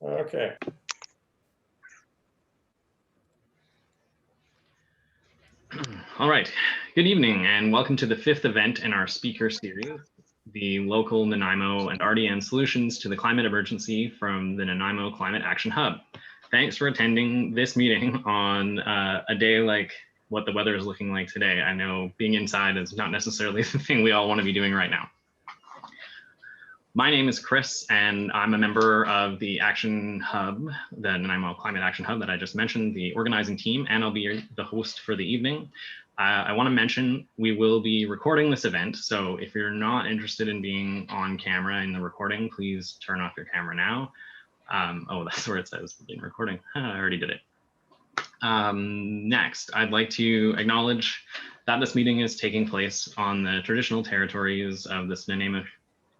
Okay. All right. Good evening and welcome to the 5th event in our speaker series, the local Nanaimo and RDN solutions to the climate emergency from the Nanaimo Climate Action Hub. Thanks for attending this meeting on a day like what the weather is looking like today. I know being inside is not necessarily the thing we all want to be doing right now. My name is Chris, and I'm a member of the Action Hub, the Nanaimo Climate Action Hub that I just mentioned, the organizing team, and I'll be the host for the evening. I want to mention we will be recording this event, so if you're not interested in being on camera in the recording, please turn off your camera now. Oh, that's where it says being recording. I already did it. Next, I'd like to acknowledge that this meeting is taking place on the traditional territories of this Nanaimo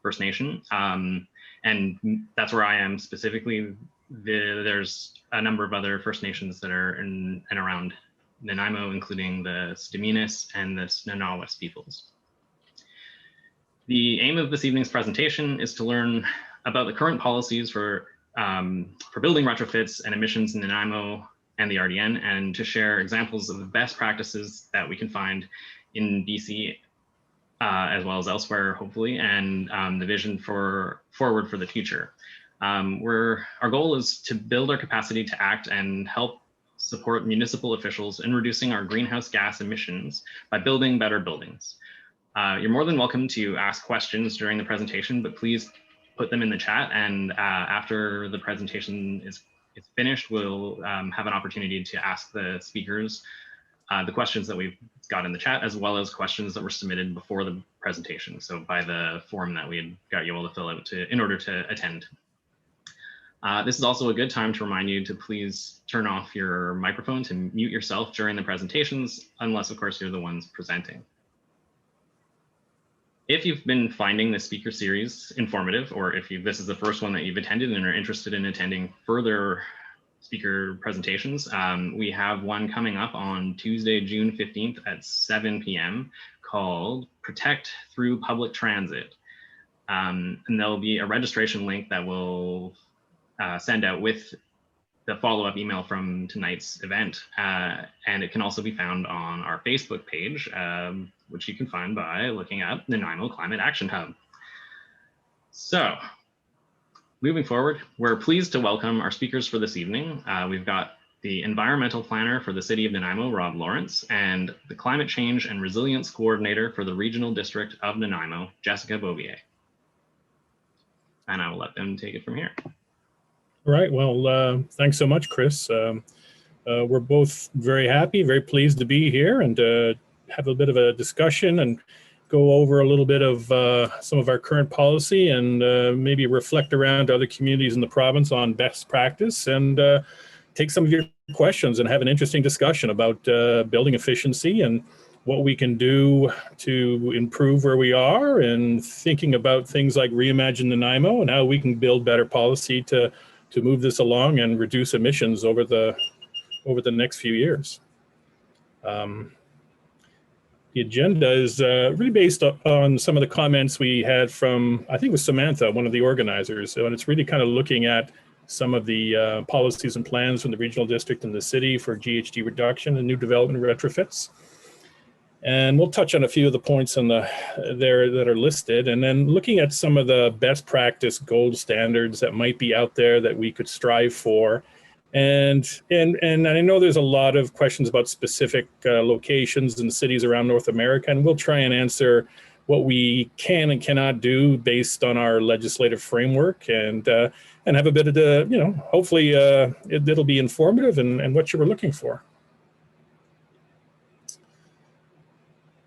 First Nation, and that's where I am specifically. There's a number of other First Nations that are in and around Nanaimo, including the Staminas and the Nanawas peoples. The aim of this evening's presentation is to learn about the current policies for building retrofits and emissions in Nanaimo and the RDN, and to share examples of the best practices that we can find in BC as well as elsewhere, hopefully, and the vision forward for the future. Our goal is to build our capacity to act and help support municipal officials in reducing our greenhouse gas emissions by building better buildings. You're more than welcome to ask questions during the presentation, but please put them in the chat, and after the presentation is finished, we'll have an opportunity to ask the speakers the questions that we've got in the chat, as well as questions that were submitted before the presentation. So by the form that we had got you all to fill out in order to attend. This is also a good time to remind you to please turn off your microphone, to mute yourself during the presentations, unless of course you're the ones presenting. If you've been finding the speaker series informative, or if this is the first one that you've attended and are interested in attending further speaker presentations, we have one coming up on Tuesday, June 15th at 7 p.m. called Protect Through Public Transit. And there'll be a registration link that will send out with the follow-up email from tonight's event. And it can also be found on our Facebook page, which you can find by looking at Nanaimo Climate Action Hub. So, moving forward, we're pleased to welcome our speakers for this evening. We've got the environmental planner for the city of Nanaimo, Rob Lawrence, and the climate change and resilience coordinator for the regional district of Nanaimo, Jessica Bouvier. And I will let them take it from here. All right, well, thanks so much, Chris. We're both very happy, very pleased to be here and have a bit of a discussion and go over a little bit of some of our current policy and maybe reflect around other communities in the province on best practice and take some of your questions and have an interesting discussion about building efficiency and what we can do to improve where we are, and thinking about things like Reimagine Nanaimo and how we can build better policy to move this along and reduce emissions over the next few years. The agenda is really based on some of the comments we had from, I think it was Samantha, one of the organizers. So, and it's really kind of looking at some of the policies and plans from the regional district and the city for GHG reduction and new development retrofits. And we'll touch on a few of the points on there that are listed, and then looking at some of the best practice gold standards that might be out there that we could strive for. And I know there's a lot of questions about specific locations and cities around North America, and we'll try and answer what we can and cannot do based on our legislative framework, and have a bit of the, hopefully it'll be informative and what you were looking for.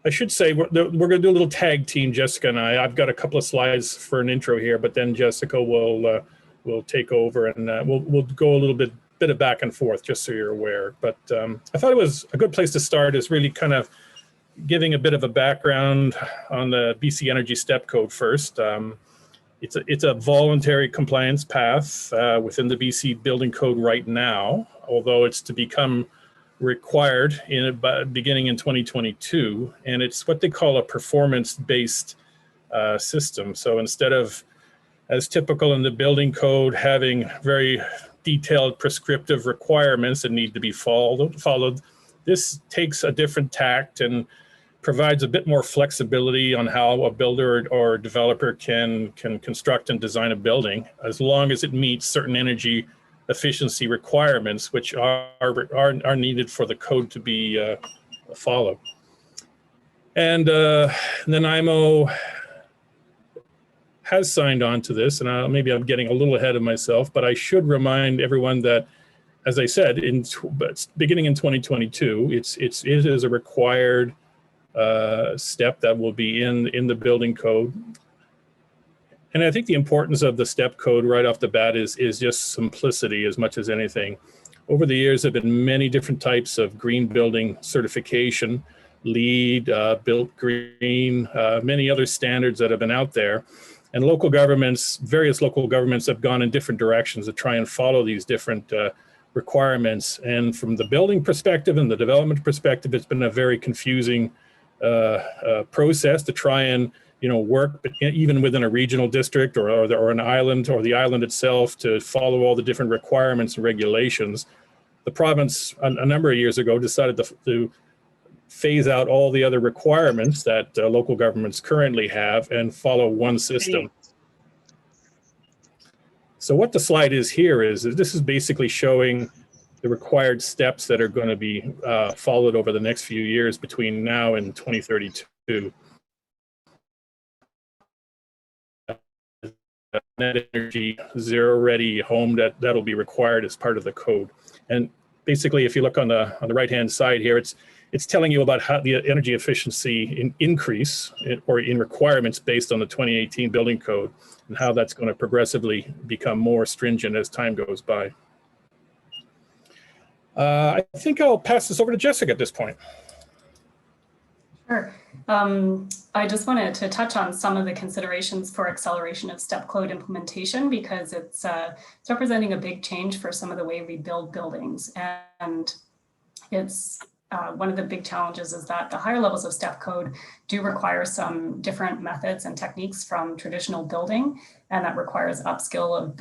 I should say we're going to do a little tag team, Jessica and I. I've got a couple of slides for an intro here, but then Jessica will take over, and we'll go a little bit of back and forth, just so you're aware. But I thought it was a good place to start is really kind of giving a bit of a background on the BC Energy Step Code first. It's a voluntary compliance path within the BC Building Code right now, although it's to become required beginning in 2022, and it's what they call a performance-based system. So instead of as typical in the building code, having very detailed prescriptive requirements that need to be followed. This takes a different tact and provides a bit more flexibility on how a builder or developer can construct and design a building, as long as it meets certain energy efficiency requirements, which are needed for the code to be followed. And Nanaimo has signed on to this, and maybe I'm getting a little ahead of myself, but I should remind everyone that, as I said, beginning in 2022, it is a required step that will be in the building code. And I think the importance of the step code right off the bat is just simplicity as much as anything. Over the years, there have been many different types of green building certification, LEED, Built Green, many other standards that have been out there. And local governments, various local governments have gone in different directions to try and follow these different requirements. And from the building perspective and the development perspective, it's been a very confusing process to try and work even within a regional district or an island or the island itself to follow all the different requirements and regulations. The province a number of years ago decided to phase out all the other requirements that local governments currently have and follow one system. So what the slide is here is this is basically showing the required steps that are going to be followed over the next few years between now and 2032. Net energy zero ready home that'll be required as part of the code. And basically, if you look on the right hand side here, it's telling you about how the energy efficiency increase or in requirements based on the 2018 building code and how that's going to progressively become more stringent as time goes by. I think I'll pass this over to Jessica at this point. Sure. I just wanted to touch on some of the considerations for acceleration of step code implementation, because it's representing a big change for some of the way we build buildings. And it's one of the big challenges is that the higher levels of step code do require some different methods and techniques from traditional building, and that requires upskill of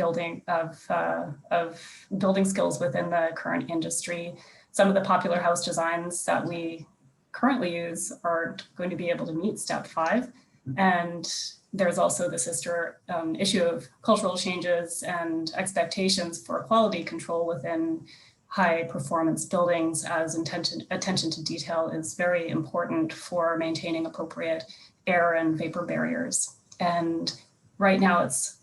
building skills within the current industry. Some of the popular house designs that we currently use aren't going to be able to meet step 5. And there's also the sister issue of cultural changes and expectations for quality control within high performance buildings, as attention to detail is very important for maintaining appropriate air and vapor barriers. And right now it's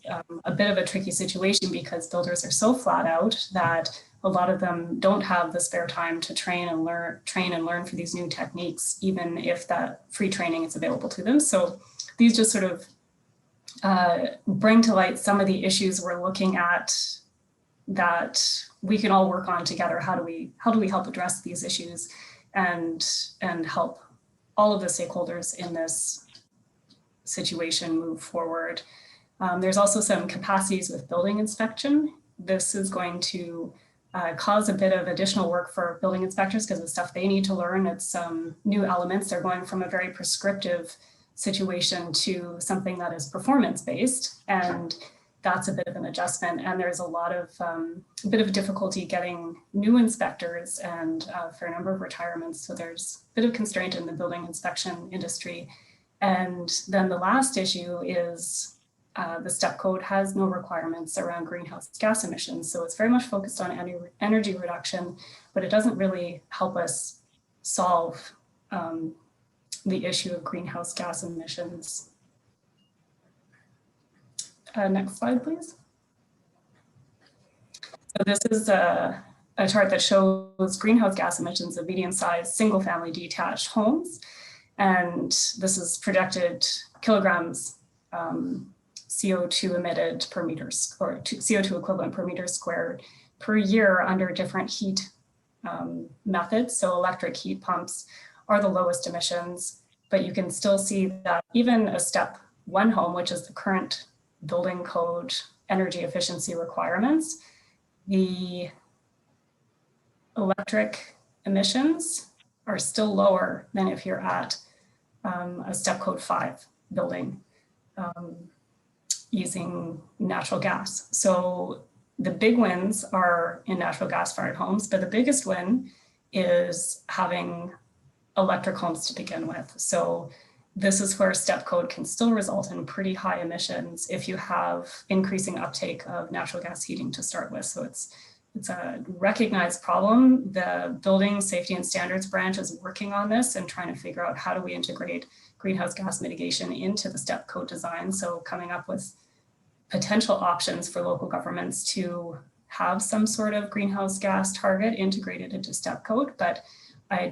a bit of a tricky situation because builders are so flat out that a lot of them don't have the spare time to train and learn for these new techniques, even if that free training is available to them. So these just sort of bring to light some of the issues we're looking at that we can all work on together. How do we help address these issues and help all of the stakeholders in this situation move forward? There's also some capacities with building inspection. This is going to cause a bit of additional work for building inspectors because the stuff they need to learn, it's new elements. They're going from a very prescriptive situation to something that is performance-based, and that's a bit of an adjustment. And there's a bit of difficulty getting new inspectors and for a number of retirements. So there's a bit of constraint in the building inspection industry. And then the last issue is the STEP code has no requirements around greenhouse gas emissions. So it's very much focused on energy reduction, but it doesn't really help us solve the issue of greenhouse gas emissions. Next slide, please. So this is a chart that shows greenhouse gas emissions of medium-sized single-family detached homes. And this is projected kilograms CO2 emitted per meter, or CO2 equivalent per meter squared per year under different heat methods. So electric heat pumps are the lowest emissions, but you can still see that even a step 1 home, which is the current building code energy efficiency requirements, the electric emissions are still lower than if you're at a step code 5 building. using natural gas. So the big wins are in natural gas fired homes, but the biggest win is having electric homes to begin with. So this is where step code can still result in pretty high emissions if you have increasing uptake of natural gas heating to start with. So it's a recognized problem. The Building Safety and Standards branch is working on this and trying to figure out how do we integrate greenhouse gas mitigation into the step code design. So coming up with potential options for local governments to have some sort of greenhouse gas target integrated into step code. But I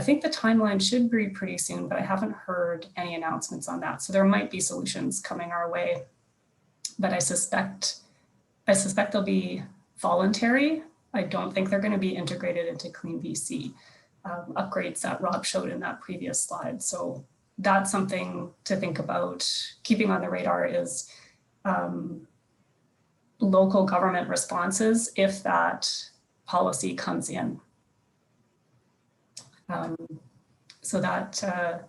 think the timeline should be pretty soon, but I haven't heard any announcements on that. So there might be solutions coming our way, but I suspect they'll be voluntary. I don't think they're going to be integrated into Clean BC upgrades that Rob showed in that previous slide. So that's something to think about. Keeping on the radar is local government responses if that policy comes in. So that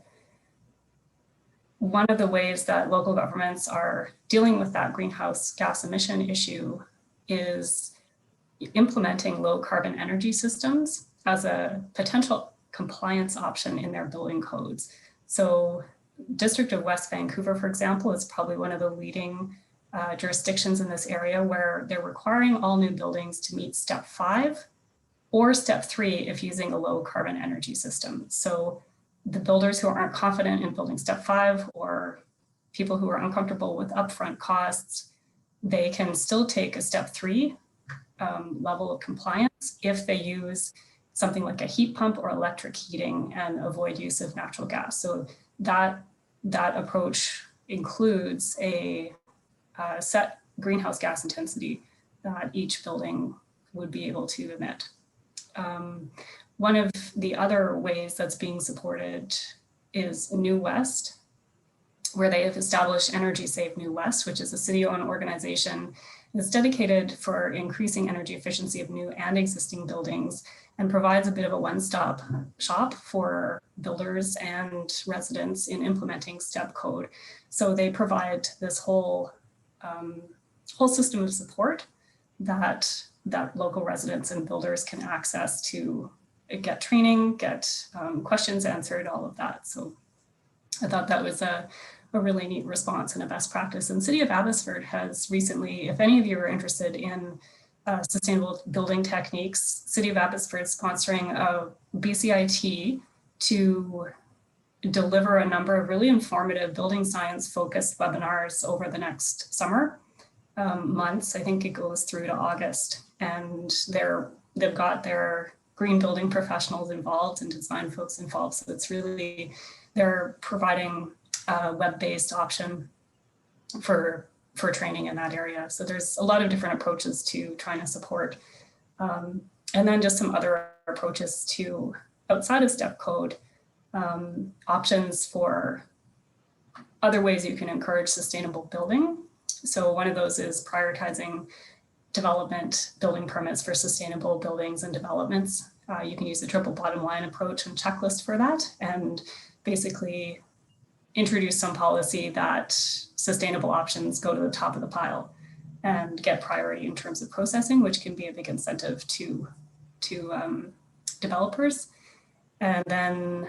one of the ways that local governments are dealing with that greenhouse gas emission issue is implementing low carbon energy systems as a potential compliance option in their building codes. So District of West Vancouver, for example, is probably one of the leading jurisdictions in this area where they're requiring all new buildings to meet step 5 or step 3 if using a low carbon energy system. So the builders who aren't confident in building step 5 or people who are uncomfortable with upfront costs, they can still take a step 3 level of compliance if they use something like a heat pump or electric heating and avoid use of natural gas. So that approach includes a set greenhouse gas intensity that each building would be able to emit. One of the other ways that's being supported is New West, where they have established Energy Save New West, which is a city-owned organization that's dedicated for increasing energy efficiency of new and existing buildings and provides a bit of a one-stop shop for builders and residents in implementing step code. So they provide this whole system of support that local residents and builders can access to get training, get questions answered, all of that. So I thought that was a really neat response and a best practice. And City of Abbotsford has recently, if any of you are interested in sustainable building techniques, City of Abbotsford is sponsoring a BCIT to deliver a number of really informative building science focused webinars over the next summer months. I think it goes through to August, and they've got their green building professionals involved and design folks involved. So it's really, they're providing a web-based option for training in that area. So there's a lot of different approaches to trying to support. And then just some other approaches to outside of step code, options for other ways you can encourage sustainable building. So one of those is prioritizing development building permits for sustainable buildings and developments. You can use the triple bottom line approach and checklist for that, and basically introduce some policy that sustainable options go to the top of the pile and get priority in terms of processing, which can be a big incentive to developers. And then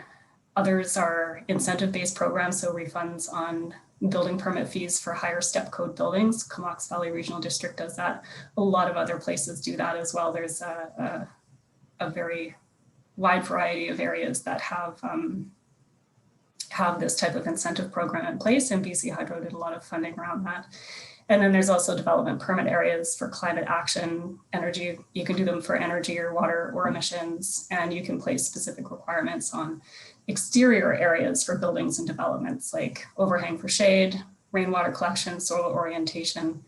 others are incentive-based programs, so refunds on building permit fees for higher step code buildings. Comox Valley Regional District does that. A lot of other places do that as well. There's a very wide variety of areas that have this type of incentive program in place, and BC Hydro did a lot of funding around that. And then there's also development permit areas for climate action, energy. You can do them for energy or water or emissions, and you can place specific requirements on exterior areas for buildings and developments like overhang for shade, rainwater collection, soil orientation,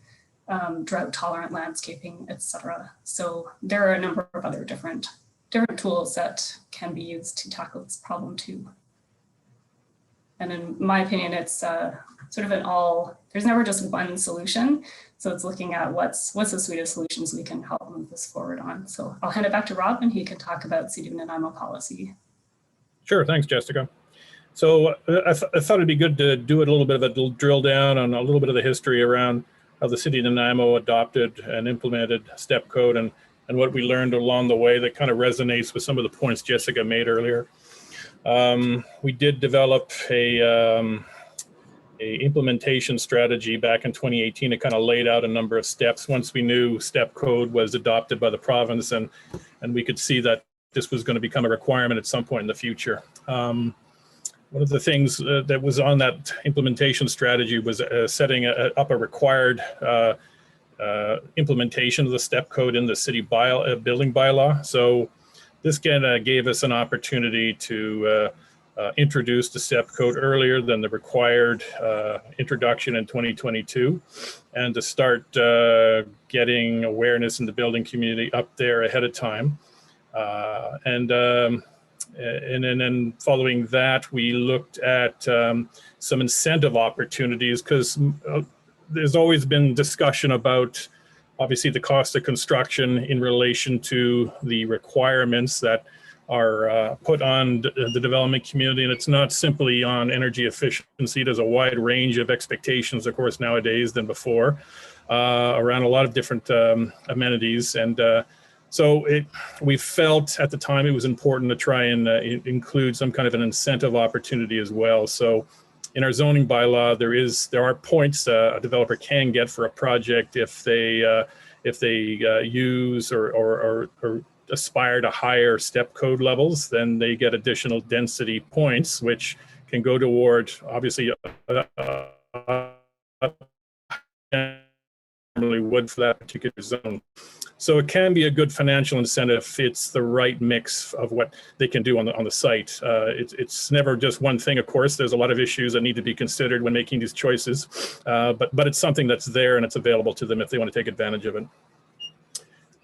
drought tolerant landscaping, etc. So there are a number of other different tools that can be used to tackle this problem too. And in my opinion, it's sort of there's never just one solution. So it's looking at what's the suite of solutions we can help move this forward on. So I'll hand it back to Rob and he can talk about City of Nanaimo policy. Sure, thanks, Jessica. So I thought it'd be good to do it a little bit of a drill down on a little bit of the history around how the city of Nanaimo adopted and implemented STEP code and what we learned along the way that kind of resonates with some of the points Jessica made earlier. We did develop a implementation strategy back in 2018. It kind of laid out a number of steps once we knew STEP code was adopted by the province and we could see that this was going to become a requirement at some point in the future. One of the things that was on that implementation strategy was setting up a required implementation of the STEP code in the city building bylaw. So this kind of gave us an opportunity to introduce the STEP code earlier than the required introduction in 2022, and to start getting awareness in the building community up there ahead of time. And then following that, we looked at some incentive opportunities, because there's always been discussion about obviously the cost of construction in relation to the requirements that are put on the development community. And it's not simply on energy efficiency. There's a wide range of expectations, of course, nowadays than before around a lot of different amenities. And so we felt at the time it was important to try and include some kind of an incentive opportunity as well. So in our zoning bylaw, there are points a developer can get for a project if they use or aspire to higher STEP code levels. Then they get additional density points, which can go toward obviously normally would for that particular zone. So it can be a good financial incentive if it's the right mix of what they can do on the site. It's never just one thing, of course. There's a lot of issues that need to be considered when making these choices, but it's something that's there and it's available to them if they want to take advantage of it.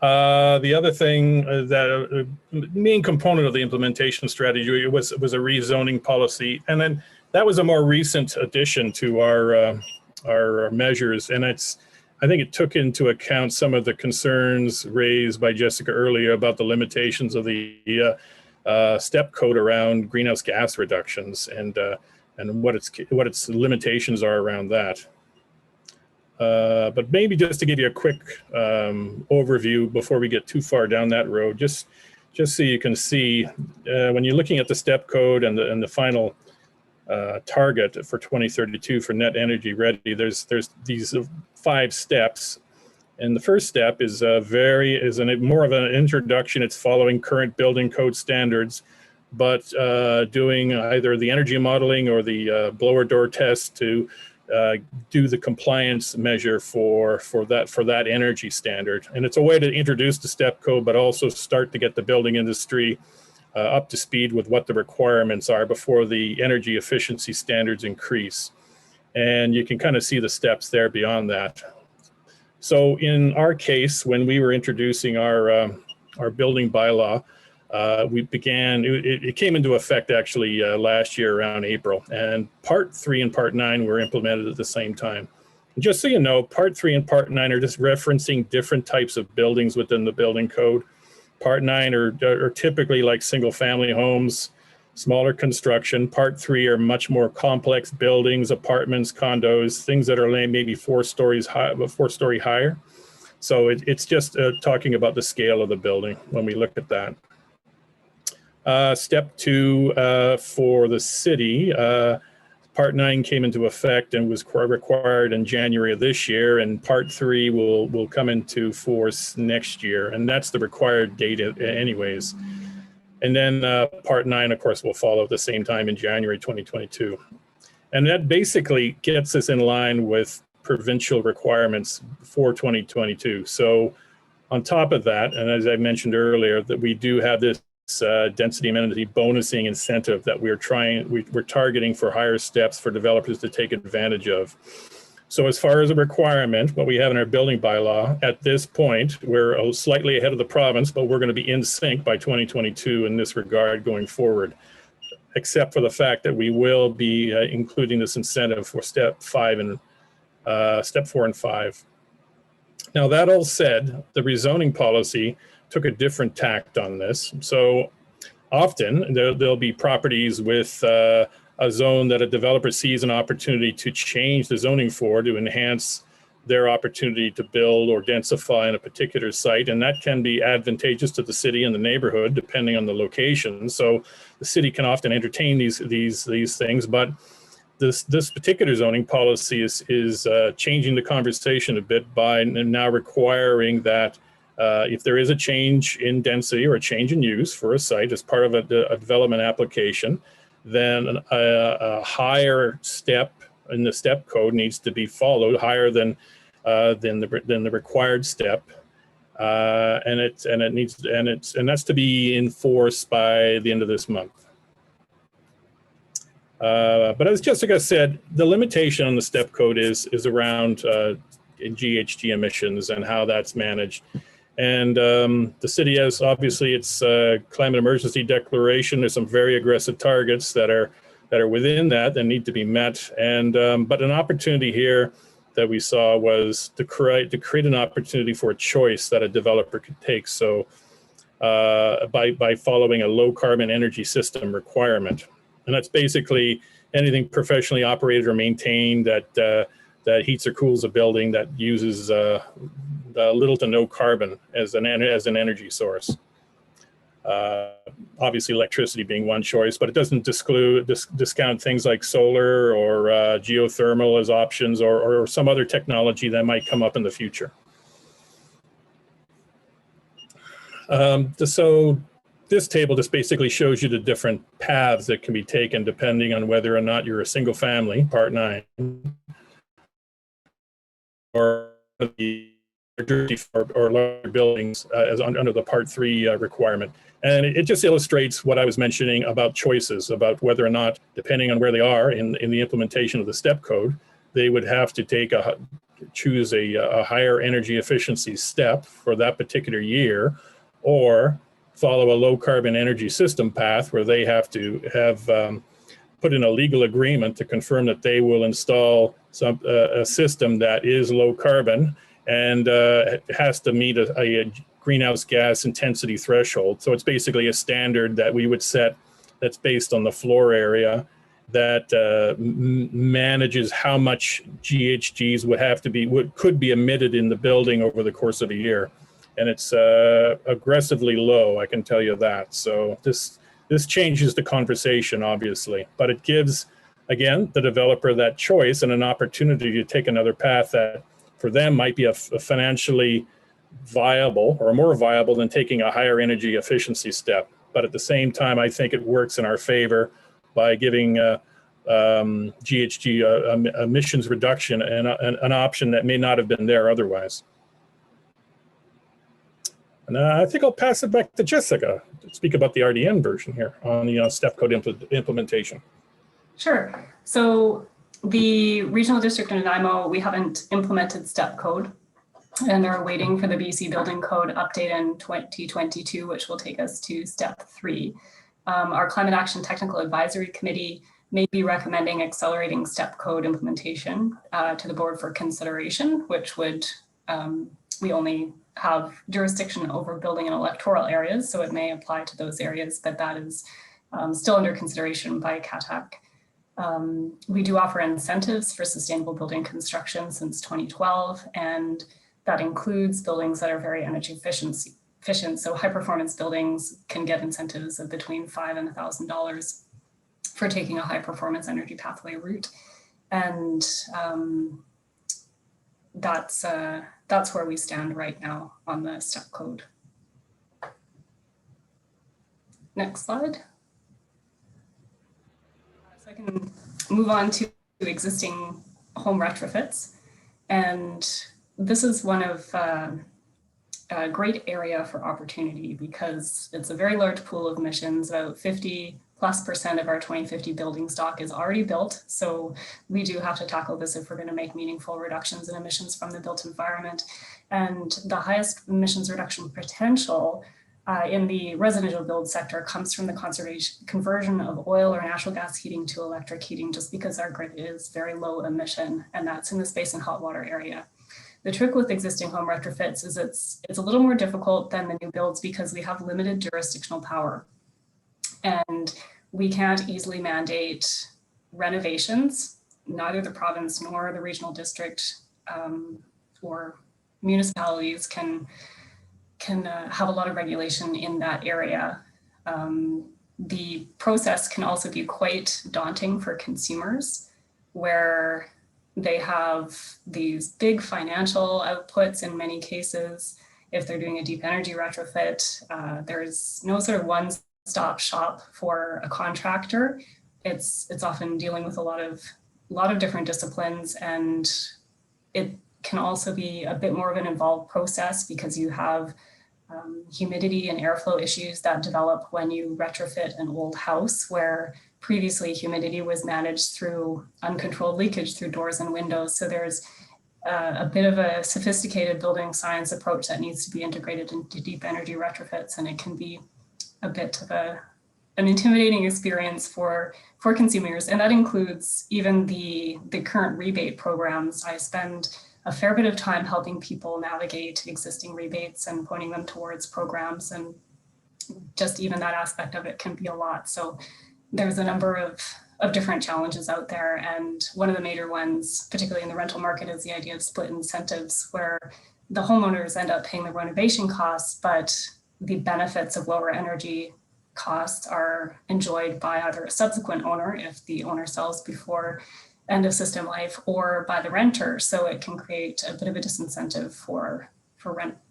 The other thing that main component of the implementation strategy was a rezoning policy, and then that was a more recent addition to our measures, and I think it took into account some of the concerns raised by Jessica earlier about the limitations of the STEP code around greenhouse gas reductions and what its limitations are around that. But maybe just to give you a quick overview before we get too far down that road, just so you can see when you're looking at the STEP code and the final target for 2032 for net energy ready, there's these 5 steps, and the first step is more of an introduction. It's following current building code standards, but doing either the energy modeling or the blower door test to do the compliance measure for that energy standard. And it's a way to introduce the STEP code, but also start to get the building industry up to speed with what the requirements are before the energy efficiency standards increase. And you can kind of see the steps there beyond that. So in our case, when we were introducing our building bylaw, it came into effect actually last year around April, and Part 3 and Part 9 were implemented at the same time. And just so you know, Part 3 and Part 9 are just referencing different types of buildings within the building code. Part 9 are typically like single family homes, smaller construction. Part 3 are much more complex buildings, apartments, condos, things that are maybe 4 stories high, 4-story higher. So it's just talking about the scale of the building when we look at that. Step 2 for the city, Part 9 came into effect and was required in January of this year, and Part 3 will come into force next year, and that's the required date anyways. And then Part 9, of course, will follow at the same time in January 2022. And that basically gets us in line with provincial requirements for 2022. So on top of that, and as I mentioned earlier, that we do have this density amenity bonusing incentive that we're targeting for higher steps for developers to take advantage of. So as far as a requirement, what we have in our building bylaw at this point, we're slightly ahead of the province, but we're going to be in sync by 2022 in this regard going forward, except for the fact that we will be including this incentive for step 4 and 5. Now, that all said, the rezoning policy took a different tact on this. So often there'll be properties with a zone that a developer sees an opportunity to change the zoning for to enhance their opportunity to build or densify in a particular site. And that can be advantageous to the city and the neighborhood, depending on the location. So the city can often entertain these things, but this particular zoning policy is changing the conversation a bit by now requiring that if there is a change in density or a change in use for a site as part of a development application, then a higher step in the step code needs to be followed, higher than the required step, and that's to be enforced by the end of this month. But as Jessica said, the limitation on the step code is around GHG emissions and how that's managed. And the city has obviously its climate emergency declaration. There's some very aggressive targets that are within that need to be met. And but an opportunity here that we saw was to create an opportunity for a choice that a developer could take. So by following a low carbon energy system requirement. And that's basically anything professionally operated or maintained that heats or cools a building that uses little to no carbon as an energy source. Obviously, electricity being one choice, but it doesn't discount things like solar or geothermal as options, or some other technology that might come up in the future. So this table just basically shows you the different paths that can be taken depending on whether or not you're a single family, part 9, or larger buildings as under the part 3 requirement. And it just illustrates what I was mentioning about choices, about whether or not, depending on where they are in the implementation of the step code, they would have to choose a higher energy efficiency step for that particular year, or follow a low carbon energy system path where they have to have put in a legal agreement to confirm that they will install a system that is low carbon and has to meet a greenhouse gas intensity threshold. So it's basically a standard that we would set that's based on the floor area that manages how much GHGs could be emitted in the building over the course of a year. And it's aggressively low, I can tell you that. So this changes the conversation, obviously, but it gives, again, the developer that choice and an opportunity to take another path that for them might be a financially viable or more viable than taking a higher energy efficiency step. But at the same time, I think it works in our favor by giving GHG emissions reduction and an option that may not have been there otherwise. And I think I'll pass it back to Jessica to speak about the RDN version here on the step code implementation. Sure. So the regional district in Nanaimo, we haven't implemented step code, and they're waiting for the BC building code update in 2022, which will take us to step 3. Our Climate Action Technical Advisory Committee may be recommending accelerating step code implementation to the board for consideration, which would, we only have jurisdiction over building in electoral areas, so it may apply to those areas, but that is still under consideration by CATAC. We do offer incentives for sustainable building construction since 2012, and that includes buildings that are very energy efficient. So high performance buildings can get incentives of between $5,000 and $1,000 for taking a high performance energy pathway route. And that's where we stand right now on the step code. Next slide. So I can move on to existing home retrofits. And this is one of a great area for opportunity because it's a very large pool of emissions. About 50+% of our 2050 building stock is already built. So we do have to tackle this if we're going to make meaningful reductions in emissions from the built environment. And the highest emissions reduction potential in the residential build sector comes from the conversion of oil or natural gas heating to electric heating, just because our grid is very low emission, and that's in the space and hot water area. The trick with existing home retrofits is it's a little more difficult than the new builds because we have limited jurisdictional power. And we can't easily mandate renovations, neither the province nor the regional district or municipalities can have a lot of regulation in that area. The process can also be quite daunting for consumers, where they have these big financial outputs in many cases. If they're doing a deep energy retrofit, there's no sort of one-stop shop for a contractor. It's often dealing with a lot of different disciplines, and it can also be a bit more of an involved process because you have humidity and airflow issues that develop when you retrofit an old house, where previously humidity was managed through uncontrolled leakage through doors and windows. So there's a bit of a sophisticated building science approach that needs to be integrated into deep energy retrofits, and it can be a bit of an intimidating experience for consumers. And that includes even the current rebate programs. I spend a fair bit of time helping people navigate existing rebates and pointing them towards programs, and just even that aspect of it can be a lot. So there's a number of different challenges out there, and one of the major ones, particularly in the rental market, is the idea of split incentives, where the homeowners end up paying the renovation costs, but the benefits of lower energy costs are enjoyed by either a subsequent owner if the owner sells before end of system life, or by the renter. So it can create a bit of a disincentive for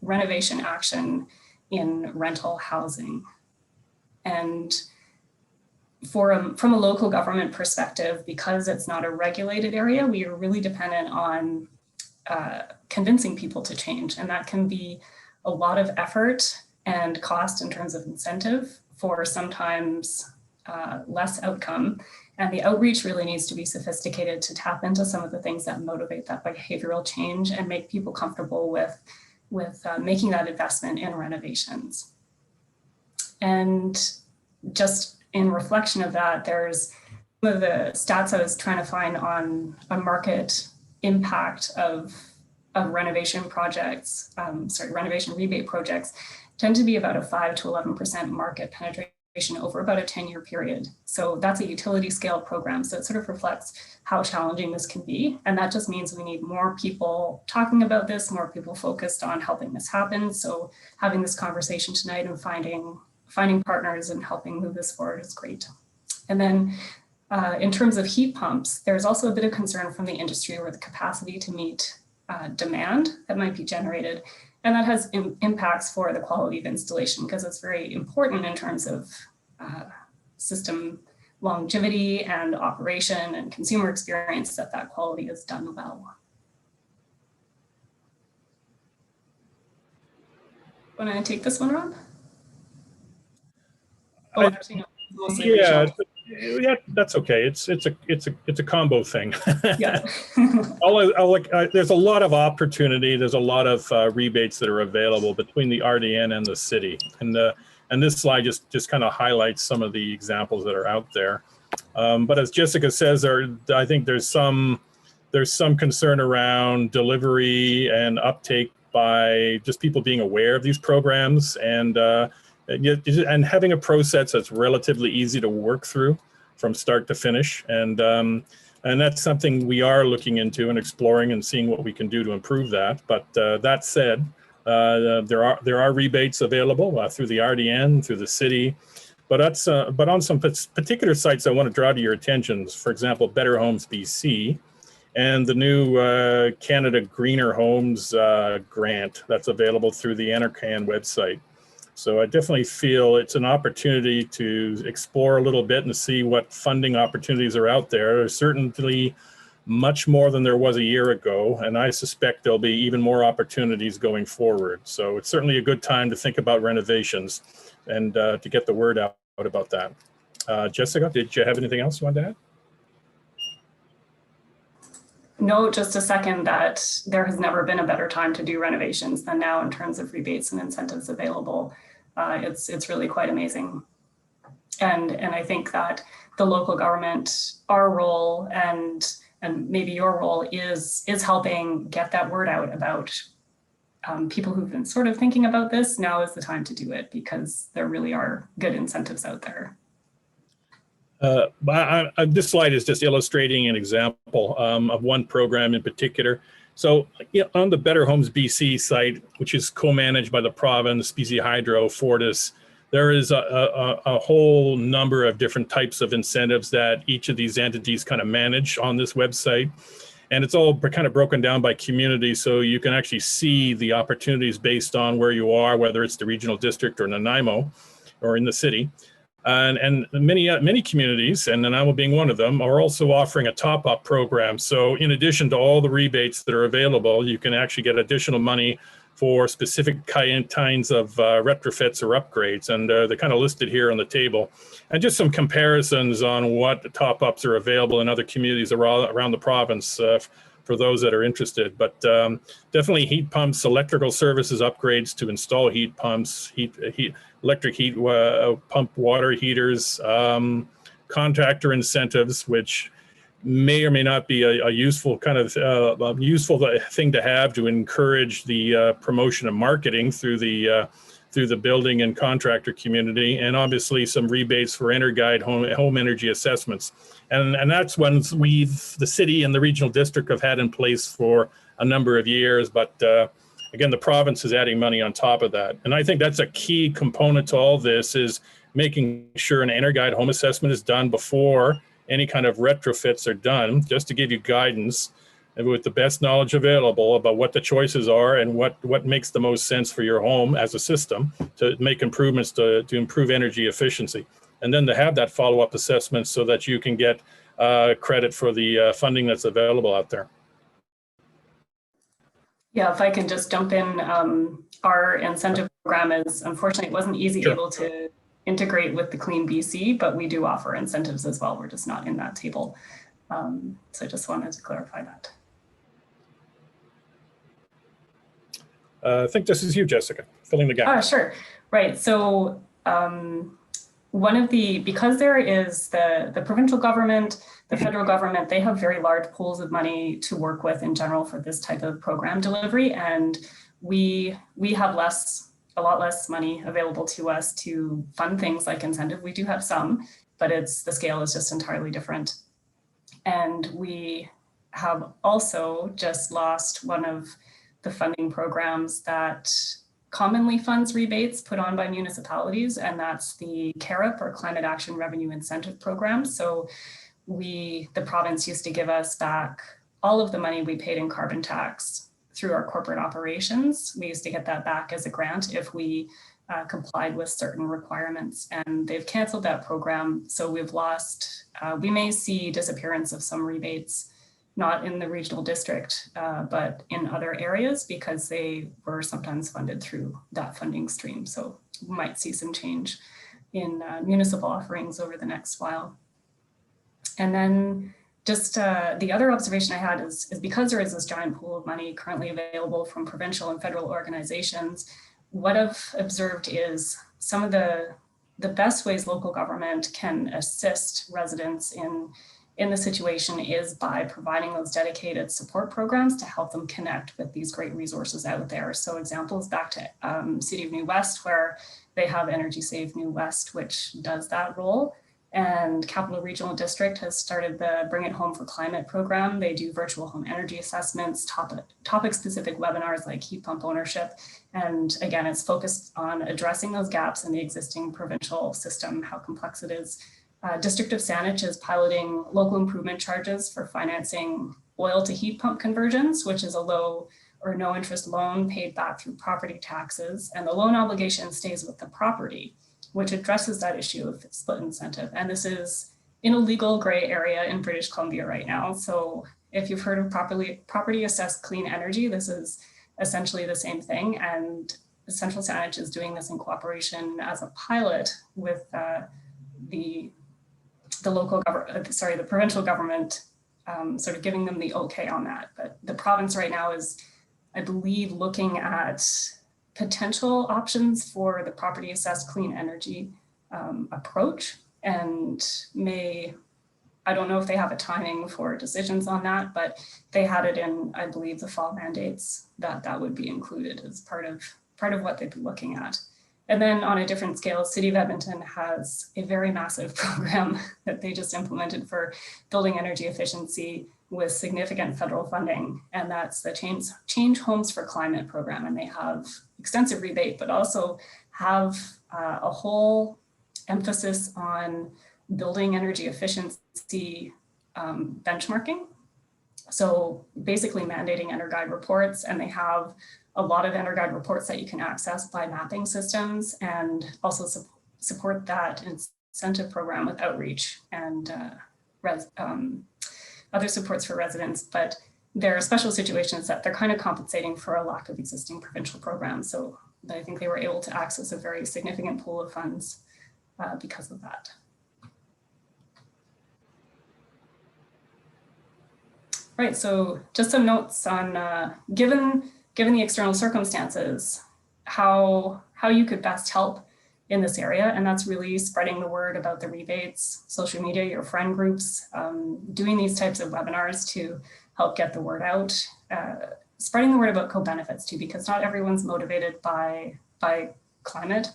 renovation action in rental housing. And from a local government perspective, because it's not a regulated area, we are really dependent on convincing people to change. And that can be a lot of effort and cost in terms of incentive for sometimes less outcome. And the outreach really needs to be sophisticated to tap into some of the things that motivate that behavioral change and make people comfortable with making that investment in renovations. And just in reflection of that, there's some of the stats I was trying to find on a market impact of renovation projects, renovation rebate projects tend to be about a 5 to 11% market penetration over about a 10-year period. So that's a utility scale program. So it sort of reflects how challenging this can be. And that just means we need more people talking about this, more people focused on helping this happen. So having this conversation tonight and finding partners and helping move this forward is great. And then in terms of heat pumps, there's also a bit of concern from the industry over the capacity to meet demand that might be generated. And that has impacts for the quality of installation, because it's very important in terms of system longevity and operation and consumer experience that quality is done well. Want to take this one, Rob? Oh, actually, no. Yeah, that's okay. It's a combo thing. Yeah. There's a lot of opportunity. There's a lot of rebates that are available between the RDN and the city, and this slide just kind of highlights some of the examples that are out there. But as Jessica says, I think there's some concern around delivery and uptake by just people being aware of these programs, and having a process that's relatively easy to work through from start to finish. And that's something we are looking into and exploring and seeing what we can do to improve that. But that said, there are rebates available through the RDN, through the city. But on some particular sites I want to draw to your attention, for example, Better Homes BC, and the new Canada Greener Homes grant that's available through the NRCan website. So I definitely feel it's an opportunity to explore a little bit and see what funding opportunities are out there. There's certainly much more than there was a year ago, and I suspect there'll be even more opportunities going forward. So it's certainly a good time to think about renovations and to get the word out about that. Jessica, did you have anything else you wanted to add? No, just a second that there has never been a better time to do renovations than now in terms of rebates and incentives available. It's really quite amazing. And I think that the local government, our role and maybe your role is helping get that word out about people who've been sort of thinking about this. Now is the time to do it, because there really are good incentives out there. This slide is just illustrating an example of one program in particular. So on the Better Homes BC site, which is co-managed by the province, BC Hydro, Fortis, there is a whole number of different types of incentives that each of these entities kind of manage on this website. And it's all kind of broken down by community, so you can actually see the opportunities based on where you are, whether it's the regional district or Nanaimo or in the city. And many communities, and Nanaimo being one of them, are also offering a top-up program. So in addition to all the rebates that are available, you can actually get additional money for specific kinds of retrofits or upgrades. And they're kind of listed here on the table. And just some comparisons on what the top-ups are available in other communities around the province for those that are interested. But definitely heat pumps, electrical services upgrades to install heat pumps, electric heat pump water heaters, contractor incentives, which may or may not be a useful kind of useful thing to have to encourage the promotion of marketing through the building and contractor community, and obviously some rebates for EnerGuide home energy assessments. And that's ones the city and the regional district have had in place for a number of years, but again, the province is adding money on top of that. And I think that's a key component to all this, is making sure an EnerGuide home assessment is done before any kind of retrofits are done, just to give you guidance and with the best knowledge available about what the choices are and what makes the most sense for your home as a system to make improvements to improve energy efficiency. And then to have that follow-up assessment so that you can get credit for the funding that's available out there. Yeah, if I can just jump in, our incentive program is, unfortunately, it wasn't easy able to integrate with the Clean BC, but we do offer incentives as well. We're just not in that table. So I just wanted to clarify that. I think this is you, Jessica, filling the gap. Sure. Right. So because there is the provincial government, the federal government, they have very large pools of money to work with in general for this type of program delivery. And we have a lot less money available to us to fund things like incentive. We do have some, but the scale is just entirely different. And we have also just lost one of the funding programs that commonly funds rebates put on by municipalities, and that's the CARIP, or Climate Action Revenue Incentive Program. So the province used to give us back all of the money we paid in carbon tax through our corporate operations. We used to get that back as a grant if we complied with certain requirements, and they've canceled that program. So we've lost, we may see disappearance of some rebates, not in the regional district, but in other areas, because they were sometimes funded through that funding stream. So we might see some change in municipal offerings over the next while. And then just the other observation I had is because there is this giant pool of money currently available from provincial and federal organizations, what I've observed is some of the best ways local government can assist residents in the situation is by providing those dedicated support programs to help them connect with these great resources out there. So examples back to City of New West, where they have Energy Save New West, which does that role. And Capital Regional District has started the Bring It Home for Climate program. They do virtual home energy assessments, topic-specific webinars like heat pump ownership. And again, it's focused on addressing those gaps in the existing provincial system, how complex it is. District of Saanich is piloting local improvement charges for financing oil to heat pump conversions, which is a low or no interest loan paid back through property taxes. And the loan obligation stays with the property, which addresses that issue of split incentive. And this is in a legal gray area in British Columbia right now. So if you've heard of property assessed clean energy, this is essentially the same thing. And Central Saanich is doing this in cooperation as a pilot with the provincial government, sort of giving them the okay on that. But the province right now is, I believe, looking at potential options for the property assessed clean energy approach, and I don't know if they have a timing for decisions on that, but they had it in, I believe, the fall mandates that would be included as part of what they'd be looking at. And then on a different scale, City of Edmonton has a very massive program that they just implemented for building energy efficiency with significant federal funding. And that's the Change Homes for Climate program. And they have extensive rebate, but also have a whole emphasis on building energy efficiency benchmarking. So basically mandating EnerGuide reports, and they have a lot of EnerGuide reports that you can access by mapping systems, and also support that incentive program with outreach and other supports for residents. But there are special situations that they're kind of compensating for a lack of existing provincial programs. So I think they were able to access a very significant pool of funds because of that. Right, so just some notes on given the external circumstances, how you could best help in this area. And that's really spreading the word about the rebates, social media, your friend groups, doing these types of webinars to help get the word out, spreading the word about co-benefits too, because not everyone's motivated by climate,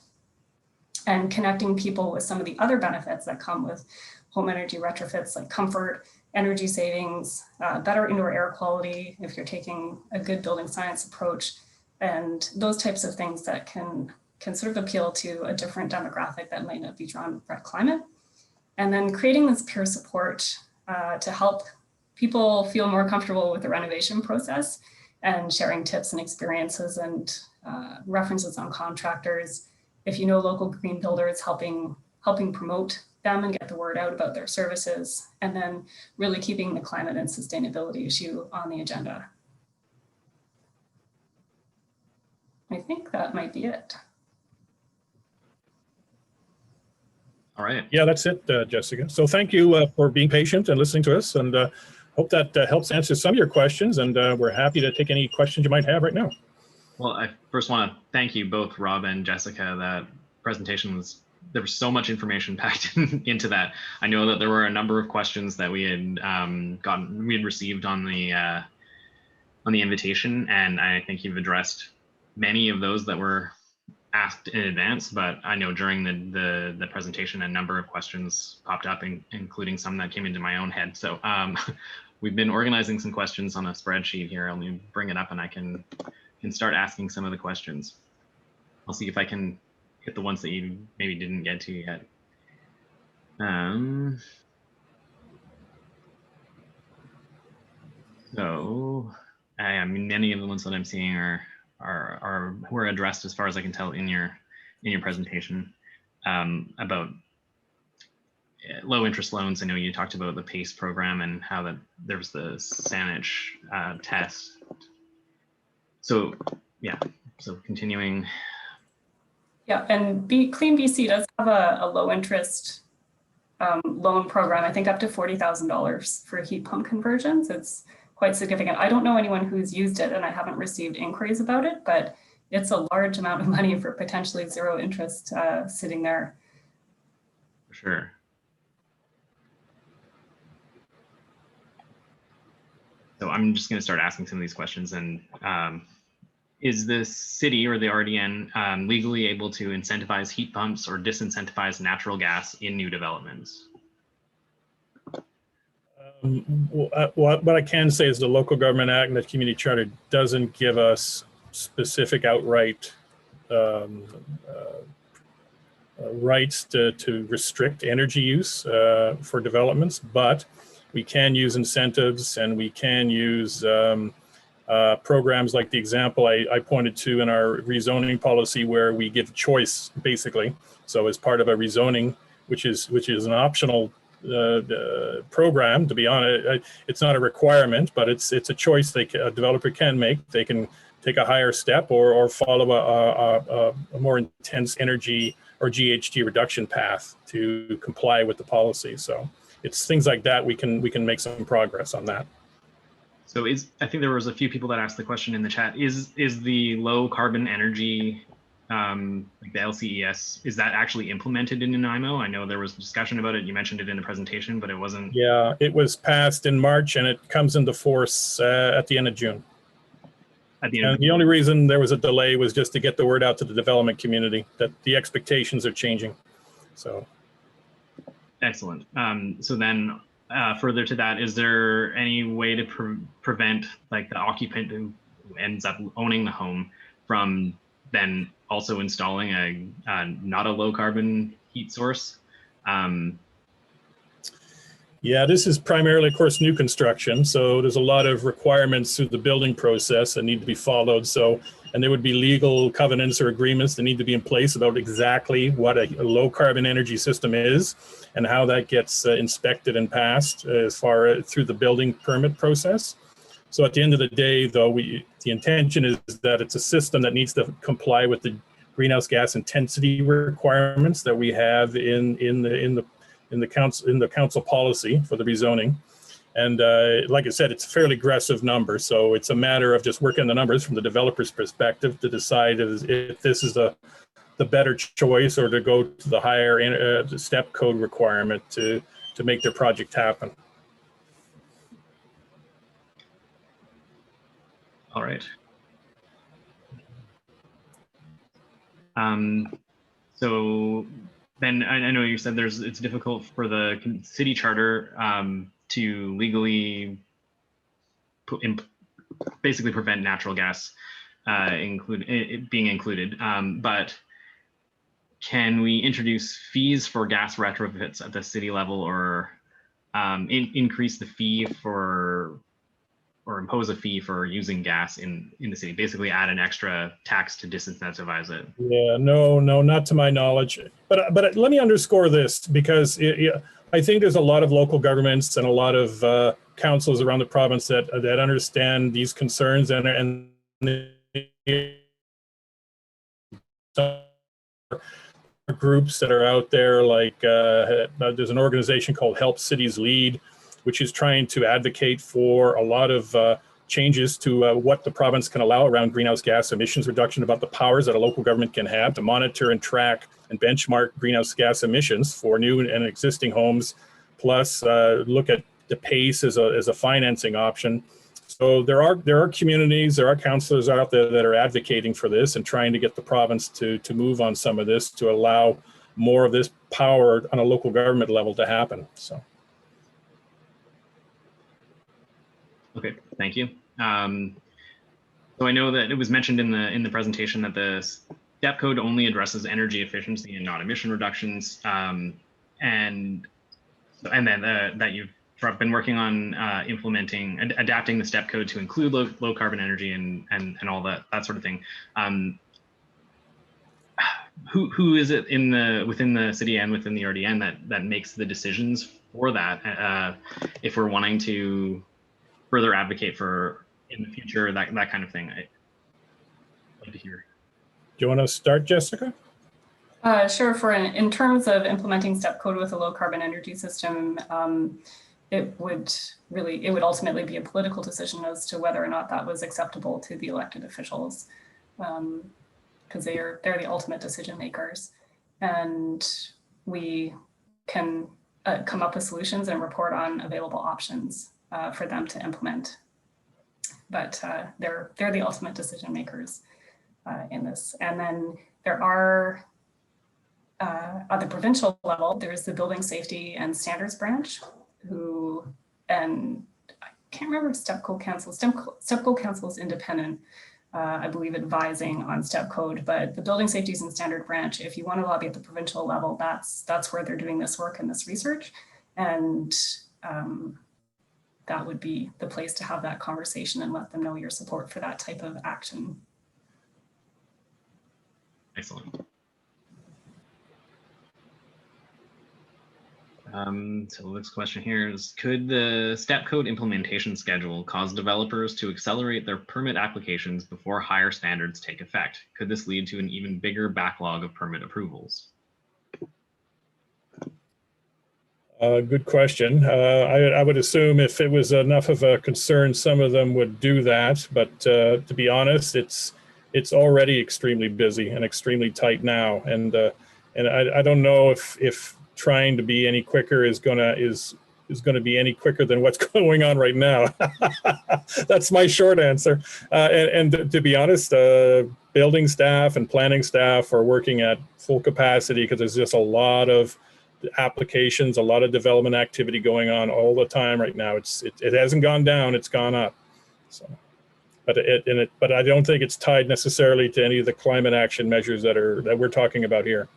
and connecting people with some of the other benefits that come with home energy retrofits, like comfort, energy savings, better indoor air quality if you're taking a good building science approach, and those types of things that can sort of appeal to a different demographic that might not be drawn by climate. And then creating this peer support to help people feel more comfortable with the renovation process, and sharing tips and experiences and references on contractors. If you know local green builders, helping promote them and get the word out about their services, and then really keeping the climate and sustainability issue on the agenda. I think that might be it. All right. Yeah, that's it, Jessica. So thank you for being patient and listening to us, and hope that helps answer some of your questions, and we're happy to take any questions you might have right now. Well, I first want to thank you both, Rob and Jessica. That presentation there was so much information packed into that. I know that there were a number of questions that we had received on the invitation, and I think you've addressed many of those that were asked in advance. But I know during the presentation, a number of questions popped up, including some that came into my own head. So we've been organizing some questions on a spreadsheet here. Let me bring it up, and I can start asking some of the questions. I'll see if I can hit the ones that you maybe didn't get to yet. So I mean, many of the ones that I'm seeing were addressed, as far as I can tell, in your presentation, about low interest loans. I know you talked about the PACE program and how that there's the SANICH test. So yeah, so continuing. Yeah, and Clean BC does have a low interest loan program, I think up to $40,000 for heat pump conversions. It's quite significant. I don't know anyone who's used it, and I haven't received inquiries about it, but it's a large amount of money for potentially zero interest sitting there. For sure. So I'm just going to start asking some of these questions. And is the city or the RDN legally able to incentivize heat pumps or disincentivize natural gas in new developments? What I can say is the Local Government Act and the Community Charter doesn't give us specific outright rights to restrict energy use for developments, but we can use incentives, and we can use programs like the example I pointed to in our rezoning policy, where we give choice, basically. So as part of a rezoning, which is an optional program, to be honest, it's not a requirement, but it's a choice a developer can make. They can take a higher step or follow a more intense energy or GHG reduction path to comply with the policy. So it's things like that. We can make some progress on that. So I think there was a few people that asked the question in the chat, is the low carbon energy, like the LCES, is that actually implemented in Nanaimo? I know there was discussion about it. You mentioned it in the presentation, but it wasn't. Yeah, it was passed in March, and it comes into force at the end of June. at the end. And the only reason there was a delay was just to get the word out to the development community that the expectations are changing. So. Excellent. So then further to that, is there any way to prevent like the occupant who ends up owning the home from then also installing a not a low carbon heat source? Yeah, this is primarily, of course, new construction. So there's a lot of requirements through the building process that need to be followed. So, and there would be legal covenants or agreements that need to be in place about exactly what a low carbon energy system is and how that gets inspected and passed as far as through the building permit process. So at the end of the day, though, the intention is that it's a system that needs to comply with the greenhouse gas intensity requirements that we have in the council policy for the rezoning. And like I said, it's a fairly aggressive number. So it's a matter of just working the numbers from the developer's perspective to decide if this is the better choice or to go to the higher step code requirement to make their project happen. All right. So then I know you said it's difficult for the city charter to legally basically prevent natural gas being included. But can we introduce fees for gas retrofits at the city level, or increase the fee for, or impose a fee for using gas in the city? Basically add an extra tax to disincentivize it. Yeah, no, not to my knowledge. But let me underscore this, because I think there's a lot of local governments and a lot of councils around the province that understand these concerns and groups that are out there, like there's an organization called Help Cities Lead, which is trying to advocate for a lot of changes to what the province can allow around greenhouse gas emissions reduction, about the powers that a local government can have to monitor and track and benchmark greenhouse gas emissions for new and existing homes, plus look at the PACE as a financing option. So there are communities, there are councillors out there that are advocating for this and trying to get the province to move on some of this to allow more of this power on a local government level to happen. So. Okay, thank you. So I know that it was mentioned in the presentation that the STEP code only addresses energy efficiency and not emission reductions, and then that you've been working on adapting the STEP code to include low carbon energy and all that sort of thing. Who is it within the city and within the RDN that makes the decisions for that? If we're wanting to further advocate for in the future, that kind of thing, I'd like to hear. Do you want to start, Jessica? Sure. In terms of implementing STEP code with a low carbon energy system, it would ultimately be a political decision as to whether or not that was acceptable to the elected officials, because they're the ultimate decision makers, and we can come up with solutions and report on available options for them to implement. But they're the ultimate decision makers in this. And then there are, at the provincial level, there's the Building Safety and Standards Branch, and I can't remember if STEP Code Council is independent, I believe, advising on STEP Code, but the Building Safeties and Standard Branch, if you want to lobby at the provincial level, that's where they're doing this work and this research. And that would be the place to have that conversation and let them know your support for that type of action. Excellent. So the next question here is, could the STEP code implementation schedule cause developers to accelerate their permit applications before higher standards take effect? Could this lead to an even bigger backlog of permit approvals? Good question. I would assume if it was enough of a concern, some of them would do that. But to be honest, it's already extremely busy and extremely tight now. And I don't know if trying to be any quicker is is going to be any quicker than what's going on right now. That's my short answer. And to be honest, building staff and planning staff are working at full capacity because there's just a lot of applications, a lot of development activity going on all the time right now. It hasn't gone down, it's gone up. So, but I don't think it's tied necessarily to any of the climate action measures that we're talking about here.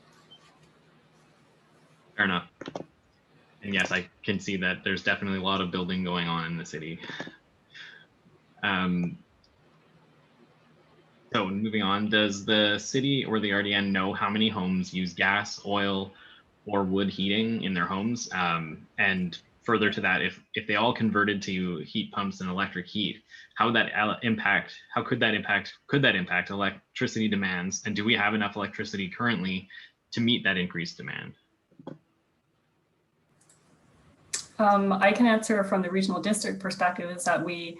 Fair enough. And yes, I can see that there's definitely a lot of building going on in the city. So moving on, does the city or the RDN know how many homes use gas, oil, or wood heating in their homes? And further to that, if they all converted to heat pumps and electric heat, how could that impact electricity demands? And do we have enough electricity currently to meet that increased demand? I can answer from the regional district perspective is that we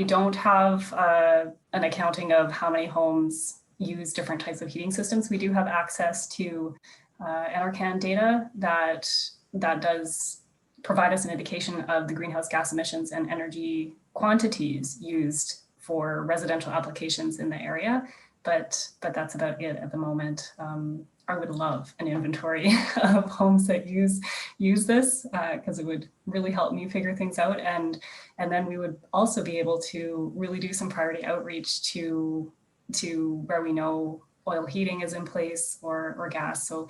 don't have an accounting of how many homes use different types of heating systems. We do have access to NRCan data that does provide us an indication of the greenhouse gas emissions and energy quantities used for residential applications in the area, but that's about it at the moment. I would love an inventory of homes that use this because it would really help me figure things out. And then we would also be able to really do some priority outreach to where we know oil heating is in place or gas. So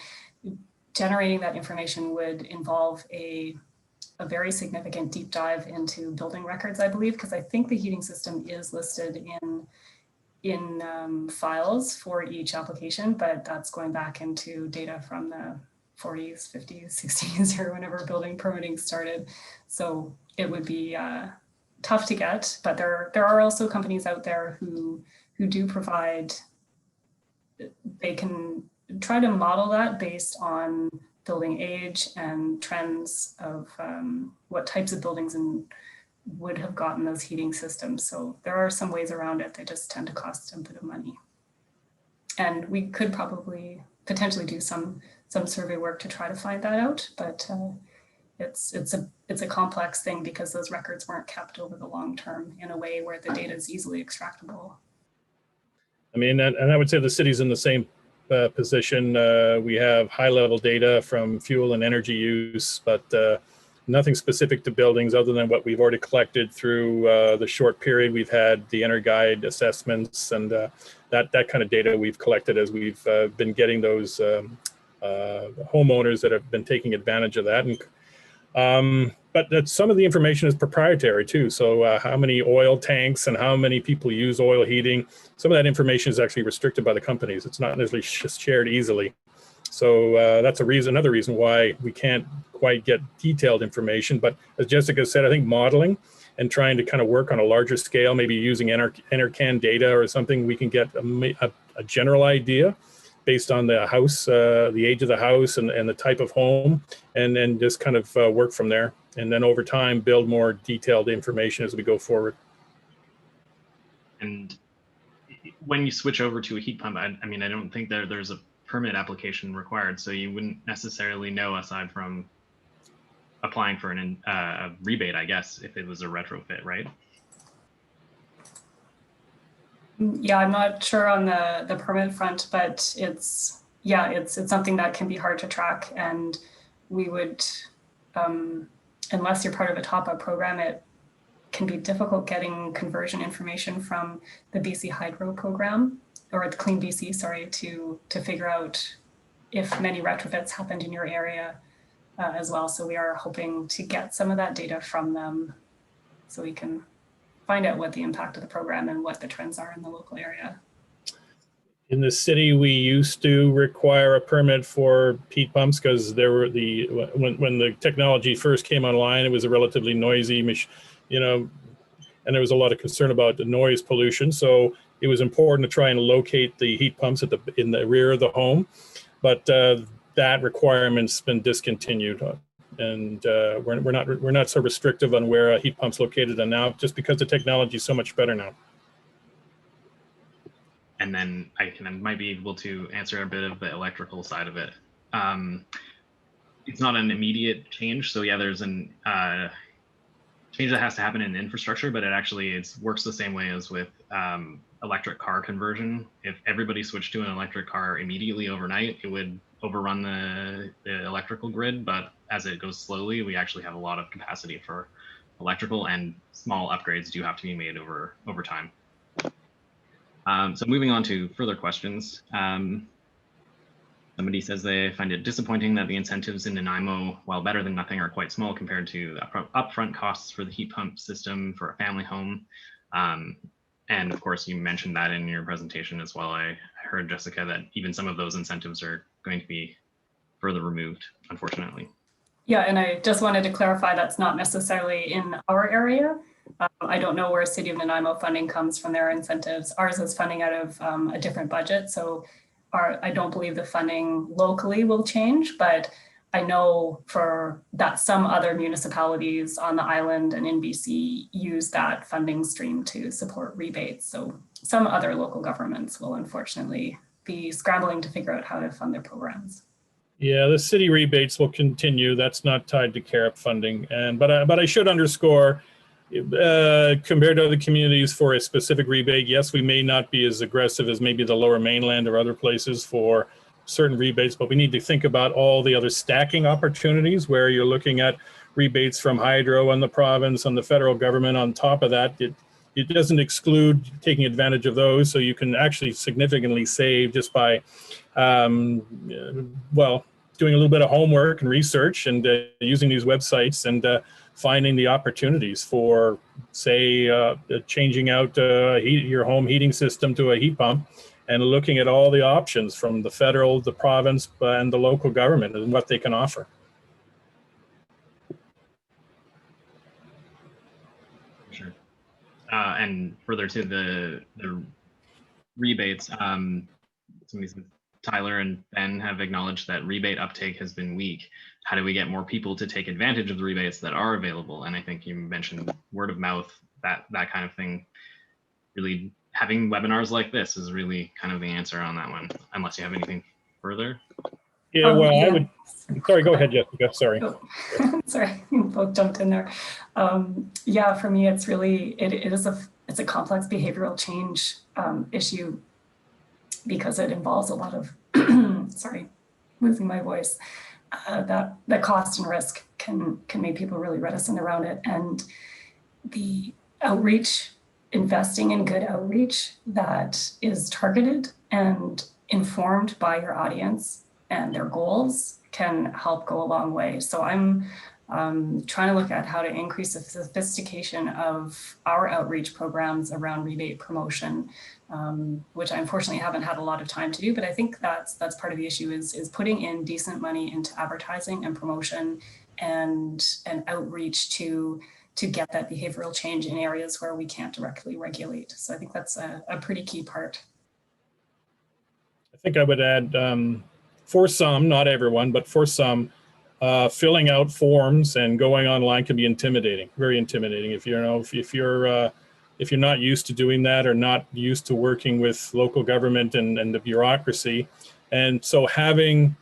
generating that information would involve a very significant deep dive into building records, I believe, because I think the heating system is listed in files for each application, but that's going back into data from the 40s, 50s, 60s, or whenever building permitting started. So it would be tough to get, but there are also companies out there who do provide, they can try to model that based on building age and trends of what types of buildings would have gotten those heating systems. So there are some ways around it. They just tend to cost a bit of money. And we could probably potentially do some survey work to try to find that out, but it's a complex thing because those records weren't kept over the long term in a way where the data is easily extractable. I mean, and I would say the city's in the same position. We have high-level data from fuel and energy use, but nothing specific to buildings other than what we've already collected through the short period we've had the EnerGuide assessments and that kind of data we've collected as we've been getting those homeowners that have been taking advantage of that. And but some of the information is proprietary too. So how many oil tanks and how many people use oil heating, some of that information is actually restricted by the companies. It's not necessarily shared easily. So that's another reason why we can't quite get detailed information. But as Jessica said, I think modeling and trying to kind of work on a larger scale, maybe using NRCan data or something, we can get a general idea based on the house, the age of the house and the type of home, and then just kind of work from there. And then over time, build more detailed information as we go forward. And when you switch over to a heat pump, I mean, I don't think there's a permit application required, so you wouldn't necessarily know aside from applying for a rebate, I guess, if it was a retrofit, right? Yeah, I'm not sure on the permit front, but it's something that can be hard to track, and we would, unless you're part of a top-up program, it can be difficult getting conversion information from the BC Hydro program or the Clean BC, sorry, to figure out if many retrofits happened in your area as well. So we are hoping to get some of that data from them so we can find out what the impact of the program and what the trends are in the local area. In the city, we used to require a permit for heat pumps because there were when the technology first came online, it was a relatively noisy machine, and there was a lot of concern about the noise pollution. So it was important to try and locate the heat pumps in the rear of the home, but that requirement's been discontinued, and we're not so restrictive on where a heat pump's located now, just because the technology is so much better now. And then I might be able to answer a bit of the electrical side of it. it's not an immediate change. So yeah, there's an change that has to happen in infrastructure, but it works the same way as with electric car conversion. If everybody switched to an electric car immediately overnight, it would overrun the electrical grid. But as it goes slowly, we actually have a lot of capacity for electrical, and small upgrades do have to be made over time. So moving on to further questions. Somebody says they find it disappointing that the incentives in Nanaimo, while better than nothing, are quite small compared to upfront costs for the heat pump system for a family home. And of course, you mentioned that in your presentation as well. I heard, Jessica, that even some of those incentives are going to be further removed, unfortunately. Yeah, and I just wanted to clarify that's not necessarily in our area. I don't know where City of Nanaimo funding comes from their incentives. Ours is funding out of a different budget. So I don't believe the funding locally will change, but I know for that some other municipalities on the island and in BC use that funding stream to support rebates. So some other local governments will unfortunately be scrambling to figure out how to fund their programs. Yeah, the city rebates will continue. That's not tied to CAREP funding. But I should underscore, compared to other communities for a specific rebate, yes, we may not be as aggressive as maybe the Lower Mainland or other places for certain rebates, but we need to think about all the other stacking opportunities where you're looking at rebates from hydro and the province and the federal government on top of that. It doesn't exclude taking advantage of those, so you can actually significantly save just by, well, doing a little bit of homework and research and using these websites and finding the opportunities for, say, changing out your home heating system to a heat pump, and looking at all the options from the federal, the province, and the local government and what they can offer. Sure. And further to the rebates, somebody said Tyler and Ben have acknowledged that rebate uptake has been weak. How do we get more people to take advantage of the rebates that are available? And I think you mentioned word of mouth, that kind of thing. Really, having webinars like this is really kind of the answer on that one, unless you have anything further. Yeah, well, yeah. I would, sorry, go ahead, Jessica, sorry. Oh, sorry, you both jumped in there. Yeah, for me, it's really, it's a complex behavioral change issue, because it involves a lot of, sorry, losing my voice, that cost and risk can make people really reticent around it. And the outreach, investing in good outreach that is targeted and informed by your audience and their goals can help go a long way. So I'm trying to look at how to increase the sophistication of our outreach programs around rebate promotion, which I unfortunately haven't had a lot of time to do, but I think that's part of the issue is putting in decent money into advertising and promotion and outreach to get that behavioral change in areas where we can't directly regulate. So I think that's a pretty key part. I think I would add, for some, not everyone, but for some, filling out forms and going online can be intimidating, very intimidating. If you're not used to doing that or not used to working with local government and the bureaucracy, and so having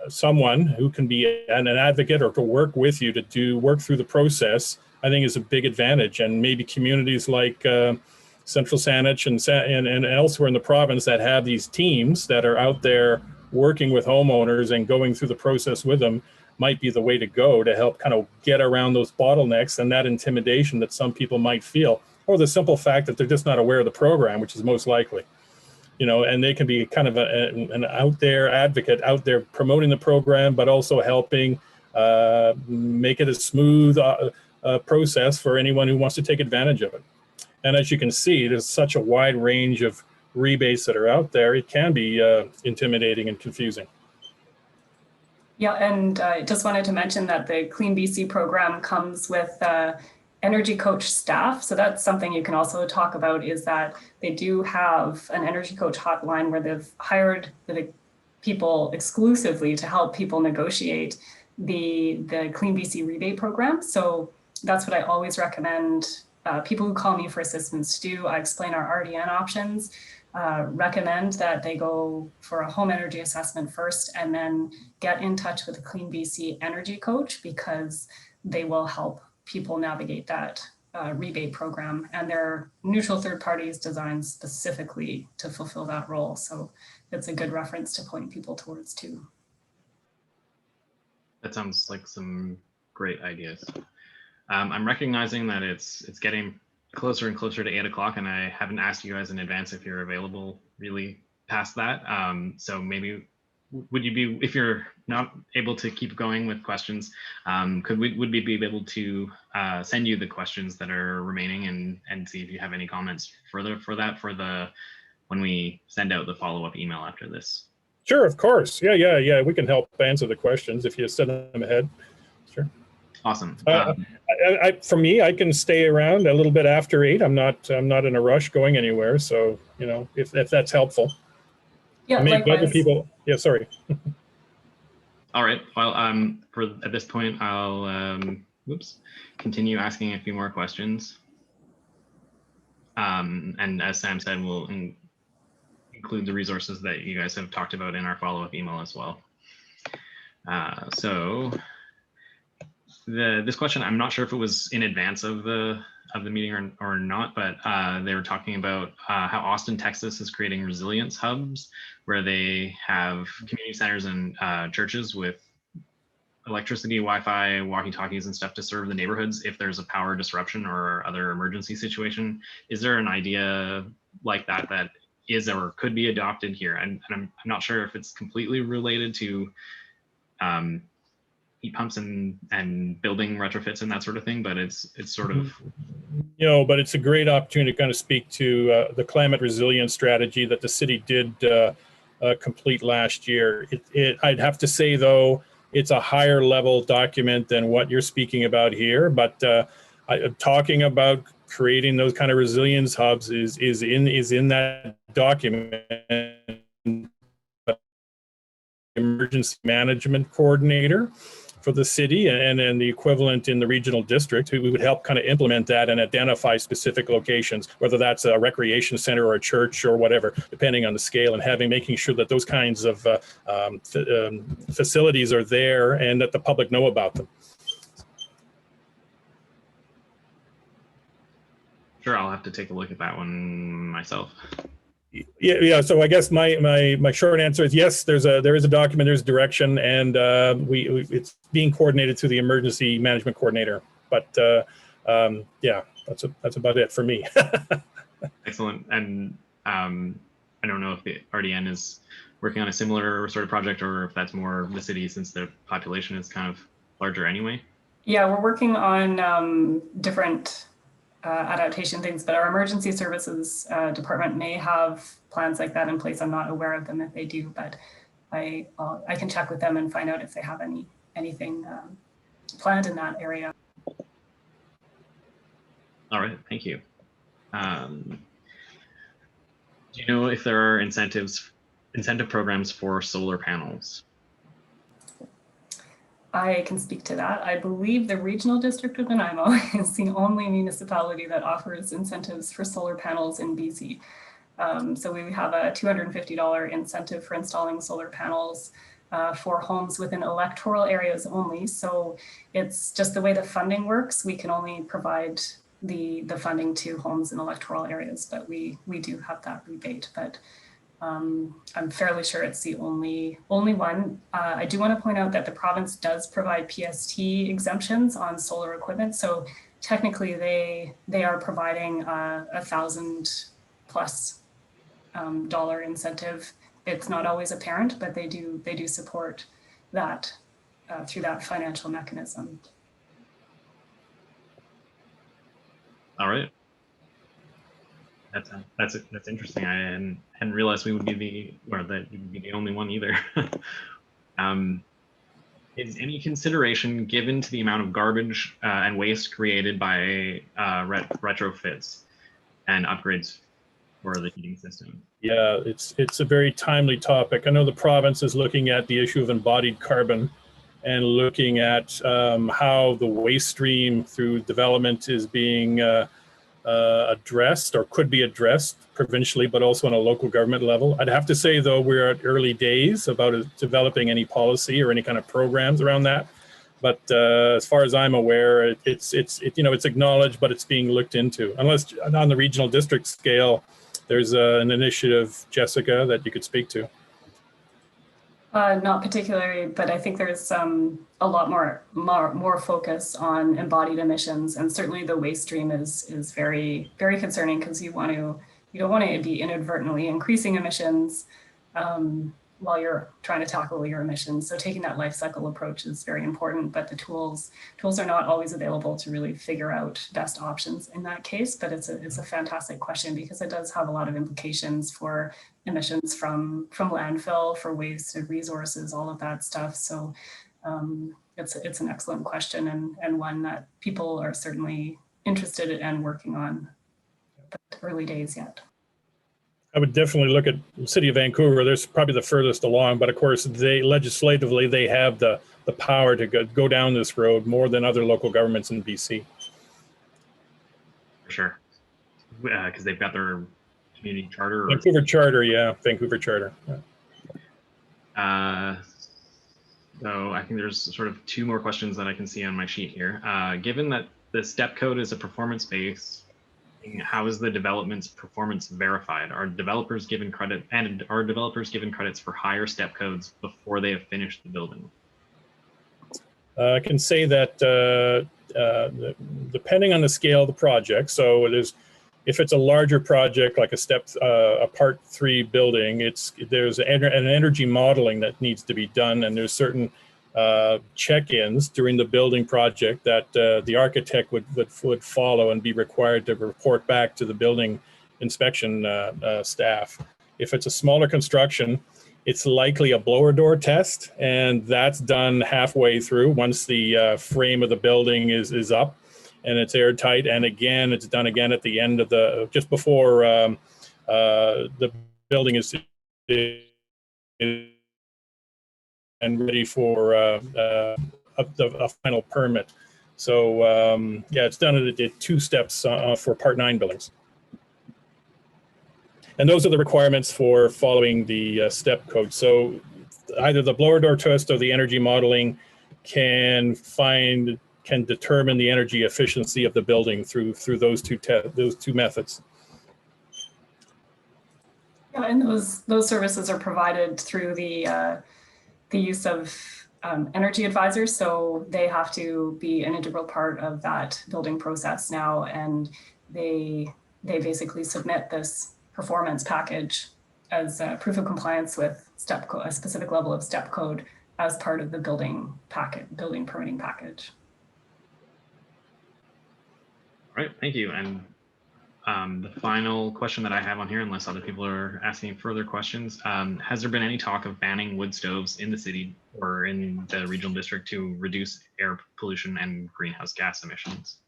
someone who can be an advocate or to work with you to work through the process, I think is a big advantage. And maybe communities like Central Saanich and elsewhere in the province that have these teams that are out there working with homeowners and going through the process with them might be the way to go to help kind of get around those bottlenecks and that intimidation that some people might feel, or the simple fact that they're just not aware of the program, which is most likely. And they can be kind of an out there advocate out there promoting the program, but also helping make it a smooth process for anyone who wants to take advantage of it. And as you can see, there's such a wide range of rebates that are out there. It can be intimidating and confusing. Yeah, and I just wanted to mention that the Clean BC program comes with energy coach staff. So that's something you can also talk about, is that they do have an energy coach hotline where they've hired the people exclusively to help people negotiate the Clean BC rebate program. So that's what I always recommend people who call me for assistance to do. I explain our RDN options. recommend that they go for a home energy assessment first and then get in touch with a Clean BC energy coach, because they will help people navigate that rebate program, and they're neutral third parties designed specifically to fulfill that role. So it's a good reference to point people towards too. That sounds like some great ideas. I'm recognizing that it's getting closer and closer to 8 o'clock, and I haven't asked you guys in advance if you're available really past that. So maybe would you be, if you're not able to keep going with questions, would we be able to send you the questions that are remaining and see if you have any comments further for that when we send out the follow-up email after this? Sure, of course. Yeah. We can help answer the questions if you send them ahead. Sure. Awesome. For me, I can stay around a little bit after 8. I'm not in a rush going anywhere. So, if that's helpful. Yeah, other people. Yeah, sorry. All right. Well, at this point, I'll continue asking a few more questions. And as Sam said, we'll include the resources that you guys have talked about in our follow-up email as well. So this question, I'm not sure if it was in advance of the meeting or not, but they were talking about how Austin, Texas is creating resilience hubs where they have community centers and churches with electricity, Wi-Fi, walkie-talkies and stuff to serve the neighborhoods if there's a power disruption or other emergency situation. Is there an idea like that is or could be adopted here? And I'm not sure if it's completely related to heat pumps and building retrofits and that sort of thing, but it's sort of, but it's a great opportunity to kind of speak to the climate resilience strategy that the city did complete last year. I'd have to say, though, it's a higher level document than what you're speaking about here, but talking about creating those kind of resilience hubs is in that document. Emergency management coordinator for the city and the equivalent in the regional district who would help kind of implement that and identify specific locations, whether that's a recreation center or a church or whatever, depending on the scale, and making sure that those kinds of facilities are there and that the public know about them. Sure, I'll have to take a look at that one myself. Yeah. So I guess my short answer is yes. There is a document, there's direction, and it's being coordinated through the emergency management coordinator. But yeah, that's about it for me. Excellent. And I don't know if the RDN is working on a similar sort of project, or if that's more the city, since the population is kind of larger anyway. Yeah, we're working on different adaptation things, but our emergency services department may have plans like that in place. I'm not aware of them if they do, but I can check with them and find out if they have anything planned in that area. All right, thank you. Do you know if there are incentive programs for solar panels? I can speak to that. I believe the regional district of Nanaimo is the only municipality that offers incentives for solar panels in BC. So we have a $250 incentive for installing solar panels for homes within electoral areas only. So it's just the way the funding works. We can only provide the funding to homes in electoral areas, but we do have that rebate. But I'm fairly sure it's the only one. I do want to point out that the province does provide PST exemptions on solar equipment. So technically they are providing $1,000+ dollar incentive. It's not always apparent, but they do support that through that financial mechanism. All right. That's interesting. I hadn't realized we would be the only one either. Is any consideration given to the amount of garbage and waste created by retrofits and upgrades for the heating system? Yeah, it's a very timely topic. I know the province is looking at the issue of embodied carbon and looking at how the waste stream through development is being addressed or could be addressed provincially, but also on a local government level. I'd have to say, though, we're at early days about developing any policy or any kind of programs around that. But as far as I'm aware, it's acknowledged, but it's being looked into. Unless on the regional district scale, there's an initiative, Jessica, that you could speak to. Not particularly, but I think there's a lot more focus on embodied emissions, and certainly the waste stream is very, very concerning, because you don't want to be inadvertently increasing emissions while you're trying to tackle your emissions. So taking that life cycle approach is very important, but the tools are not always available to really figure out best options in that case. But it's a fantastic question, because it does have a lot of implications for emissions from landfill, for wasted resources, all of that stuff. So it's an excellent question, and one that people are certainly interested in and working on, but early days yet. I would definitely look at the city of Vancouver. They're probably the furthest along, but of course, they legislatively, they have the power to go down this road more than other local governments in BC. For sure, because they've got their community charter. Vancouver Charter, yeah, Vancouver Charter. Yeah. So I think there's sort of two more questions that I can see on my sheet here. Given that the step code is a performance-based, how is the development's performance verified? Are developers given credit, and are developers given credits for higher step codes before they have finished the building? I can say that depending on the scale of the project, so if it's a larger project like a Part 3 building, there's an energy modeling that needs to be done, and there's certain check-ins during the building project that the architect would follow and be required to report back to the building inspection staff. If it's a smaller construction, it's likely a blower door test, and that's done halfway through once the frame of the building is up and it's airtight. And again, it's done again at the end of just before the building is and ready for a final permit. So yeah, it's done at 2 steps for Part 9 buildings. And those are the requirements for following the step code. So either the blower door test or the energy modeling can determine the energy efficiency of the building through those two methods. Yeah, and those services are provided through the use of energy advisors. So they have to be an integral part of that building process now, and they basically submit this performance package as proof of compliance with a specific level of step code as part of the building permitting package. All right, thank you. And the final question that I have on here, unless other people are asking further questions, has there been any talk of banning wood stoves in the city or in the regional district to reduce air pollution and greenhouse gas emissions?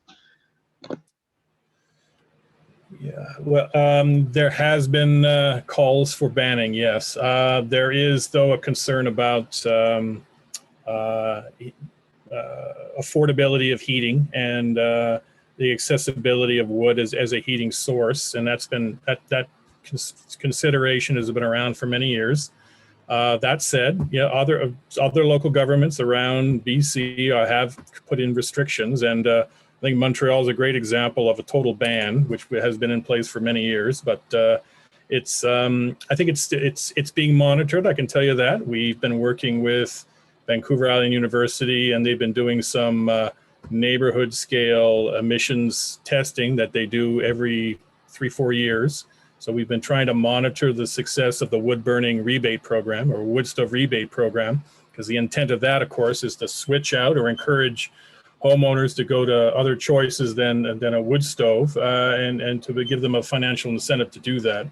Yeah, well, there has been calls for banning, yes. There is, though, a concern about affordability of heating and the accessibility of wood as a heating source, and that consideration has been around for many years. That said, yeah, other local governments around BC have put in restrictions, and I think Montreal is a great example of a total ban, which has been in place for many years. But I think it's being monitored. I can tell you that. We've been working with Vancouver Island University, and they've been doing some neighborhood scale emissions testing that they do every 3-4 years. So we've been trying to monitor the success of the wood burning rebate program, or wood stove rebate program, because the intent of that, of course, is to switch out or encourage homeowners to go to other choices than a wood stove, and to give them a financial incentive to do that.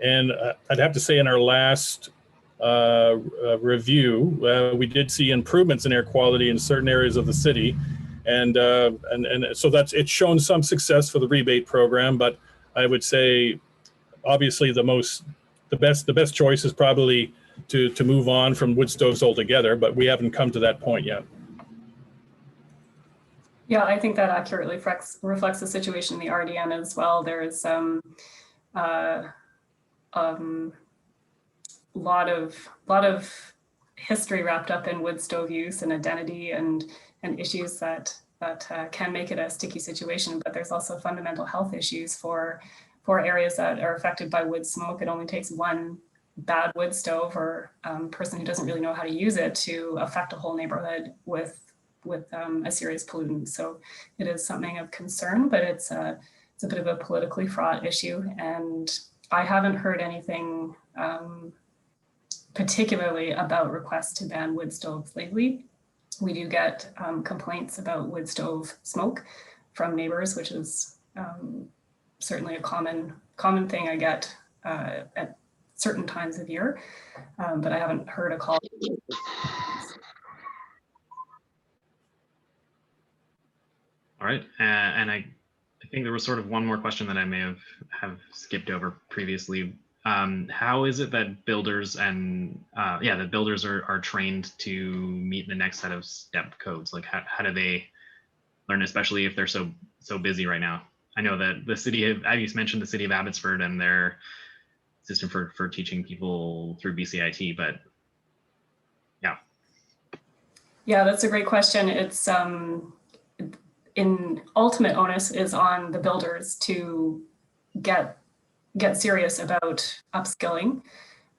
And I'd have to say, in our last review, we did see improvements in air quality in certain areas of the city, and so it's shown some success for the rebate program. But I would say, obviously, the best choice is probably to move on from wood stoves altogether. But we haven't come to that point yet. Yeah, I think that accurately reflects the situation in the RDN as well. There is some lot of history wrapped up in wood stove use and identity and issues that can make it a sticky situation. But there's also fundamental health issues for areas that are affected by wood smoke. It only takes one bad wood stove or person who doesn't really know how to use it to affect a whole neighborhood with a serious pollutant. So it is something of concern, but it's a bit of a politically fraught issue. And I haven't heard anything particularly about requests to ban wood stoves lately. We do get complaints about wood stove smoke from neighbors, which is certainly a common thing I get at certain times of year, but I haven't heard a call. All right, and I think there was sort of one more question that I may have skipped over previously. How is it that builders and that builders are trained to meet the next set of STEP codes? Like how do they learn, especially if they're so busy right now? I know that the city of, I just mentioned the city of Abbotsford and their system for teaching people through BCIT, but yeah. Yeah, that's a great question. It's in ultimate onus is on the builders to get serious about upskilling,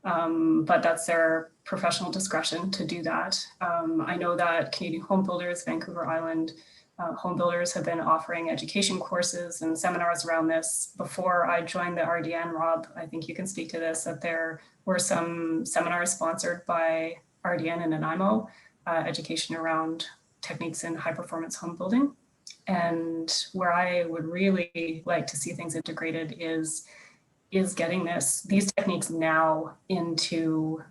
but that's their professional discretion to do that. I know that Canadian Home Builders, Vancouver Island Home Builders have been offering education courses and seminars around this. Before I joined the RDN, Rob, I think you can speak to this, that there were some seminars sponsored by RDN and Nanaimo, education around techniques in high performance home building. And where I would really like to see things integrated is getting these techniques now into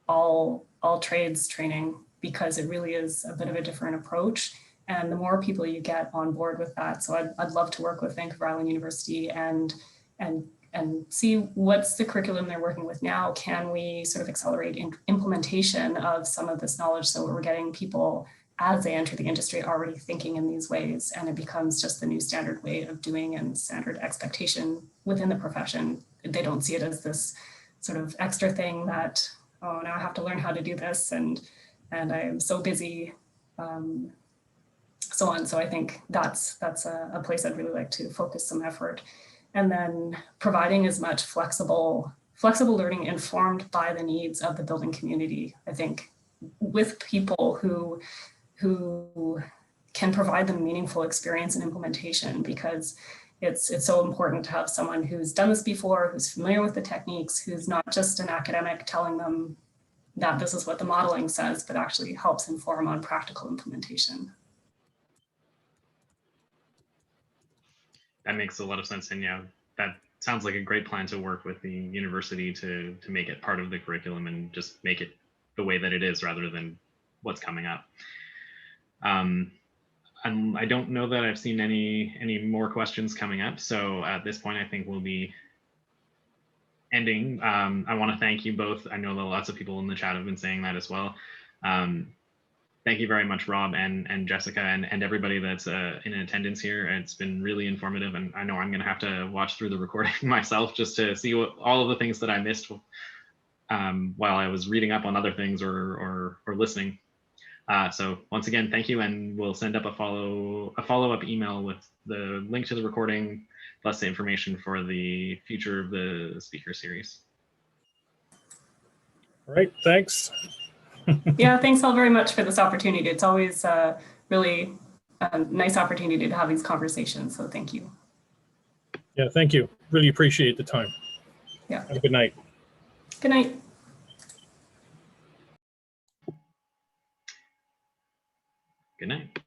all trades training, because it really is a bit of a different approach. And the more people you get on board with that, so I'd love to work with Vancouver Island University and see what's the curriculum they're working with now. Can we sort of accelerate implementation of some of this knowledge so we're getting people as they enter the industry already thinking in these ways, and it becomes just the new standard way of doing and standard expectation within the profession. They don't see it as this sort of extra thing that, oh, now I have to learn how to do this and I am so busy, so on. So I think that's a place I'd really like to focus some effort. And then providing as much flexible learning informed by the needs of the building community. I think with people who can provide them meaningful experience and implementation, because it's so important to have someone who's done this before, who's familiar with the techniques, who's not just an academic telling them that this is what the modeling says, but actually helps inform on practical implementation. That makes a lot of sense. And yeah, that sounds like a great plan to work with the university to make it part of the curriculum and just make it the way that it is rather than what's coming up. I don't know that I've seen any more questions coming up. So at this point, I think we'll be ending. I want to thank you both. I know that lots of people in the chat have been saying that as well. Thank you very much, Rob and Jessica and everybody that's in attendance here. It's been really informative, and I know I'm going to have to watch through the recording myself just to see all of the things that I missed while I was reading up on other things or listening. So once again, thank you, and we'll send up a follow-up email with the link to the recording plus the information for the future of the speaker series. All right, thanks. Yeah, thanks all very much for this opportunity. It's always really a nice opportunity to have these conversations, so thank you. Yeah, thank you. Really appreciate the time. Yeah. Have a good night. Good night. Good night.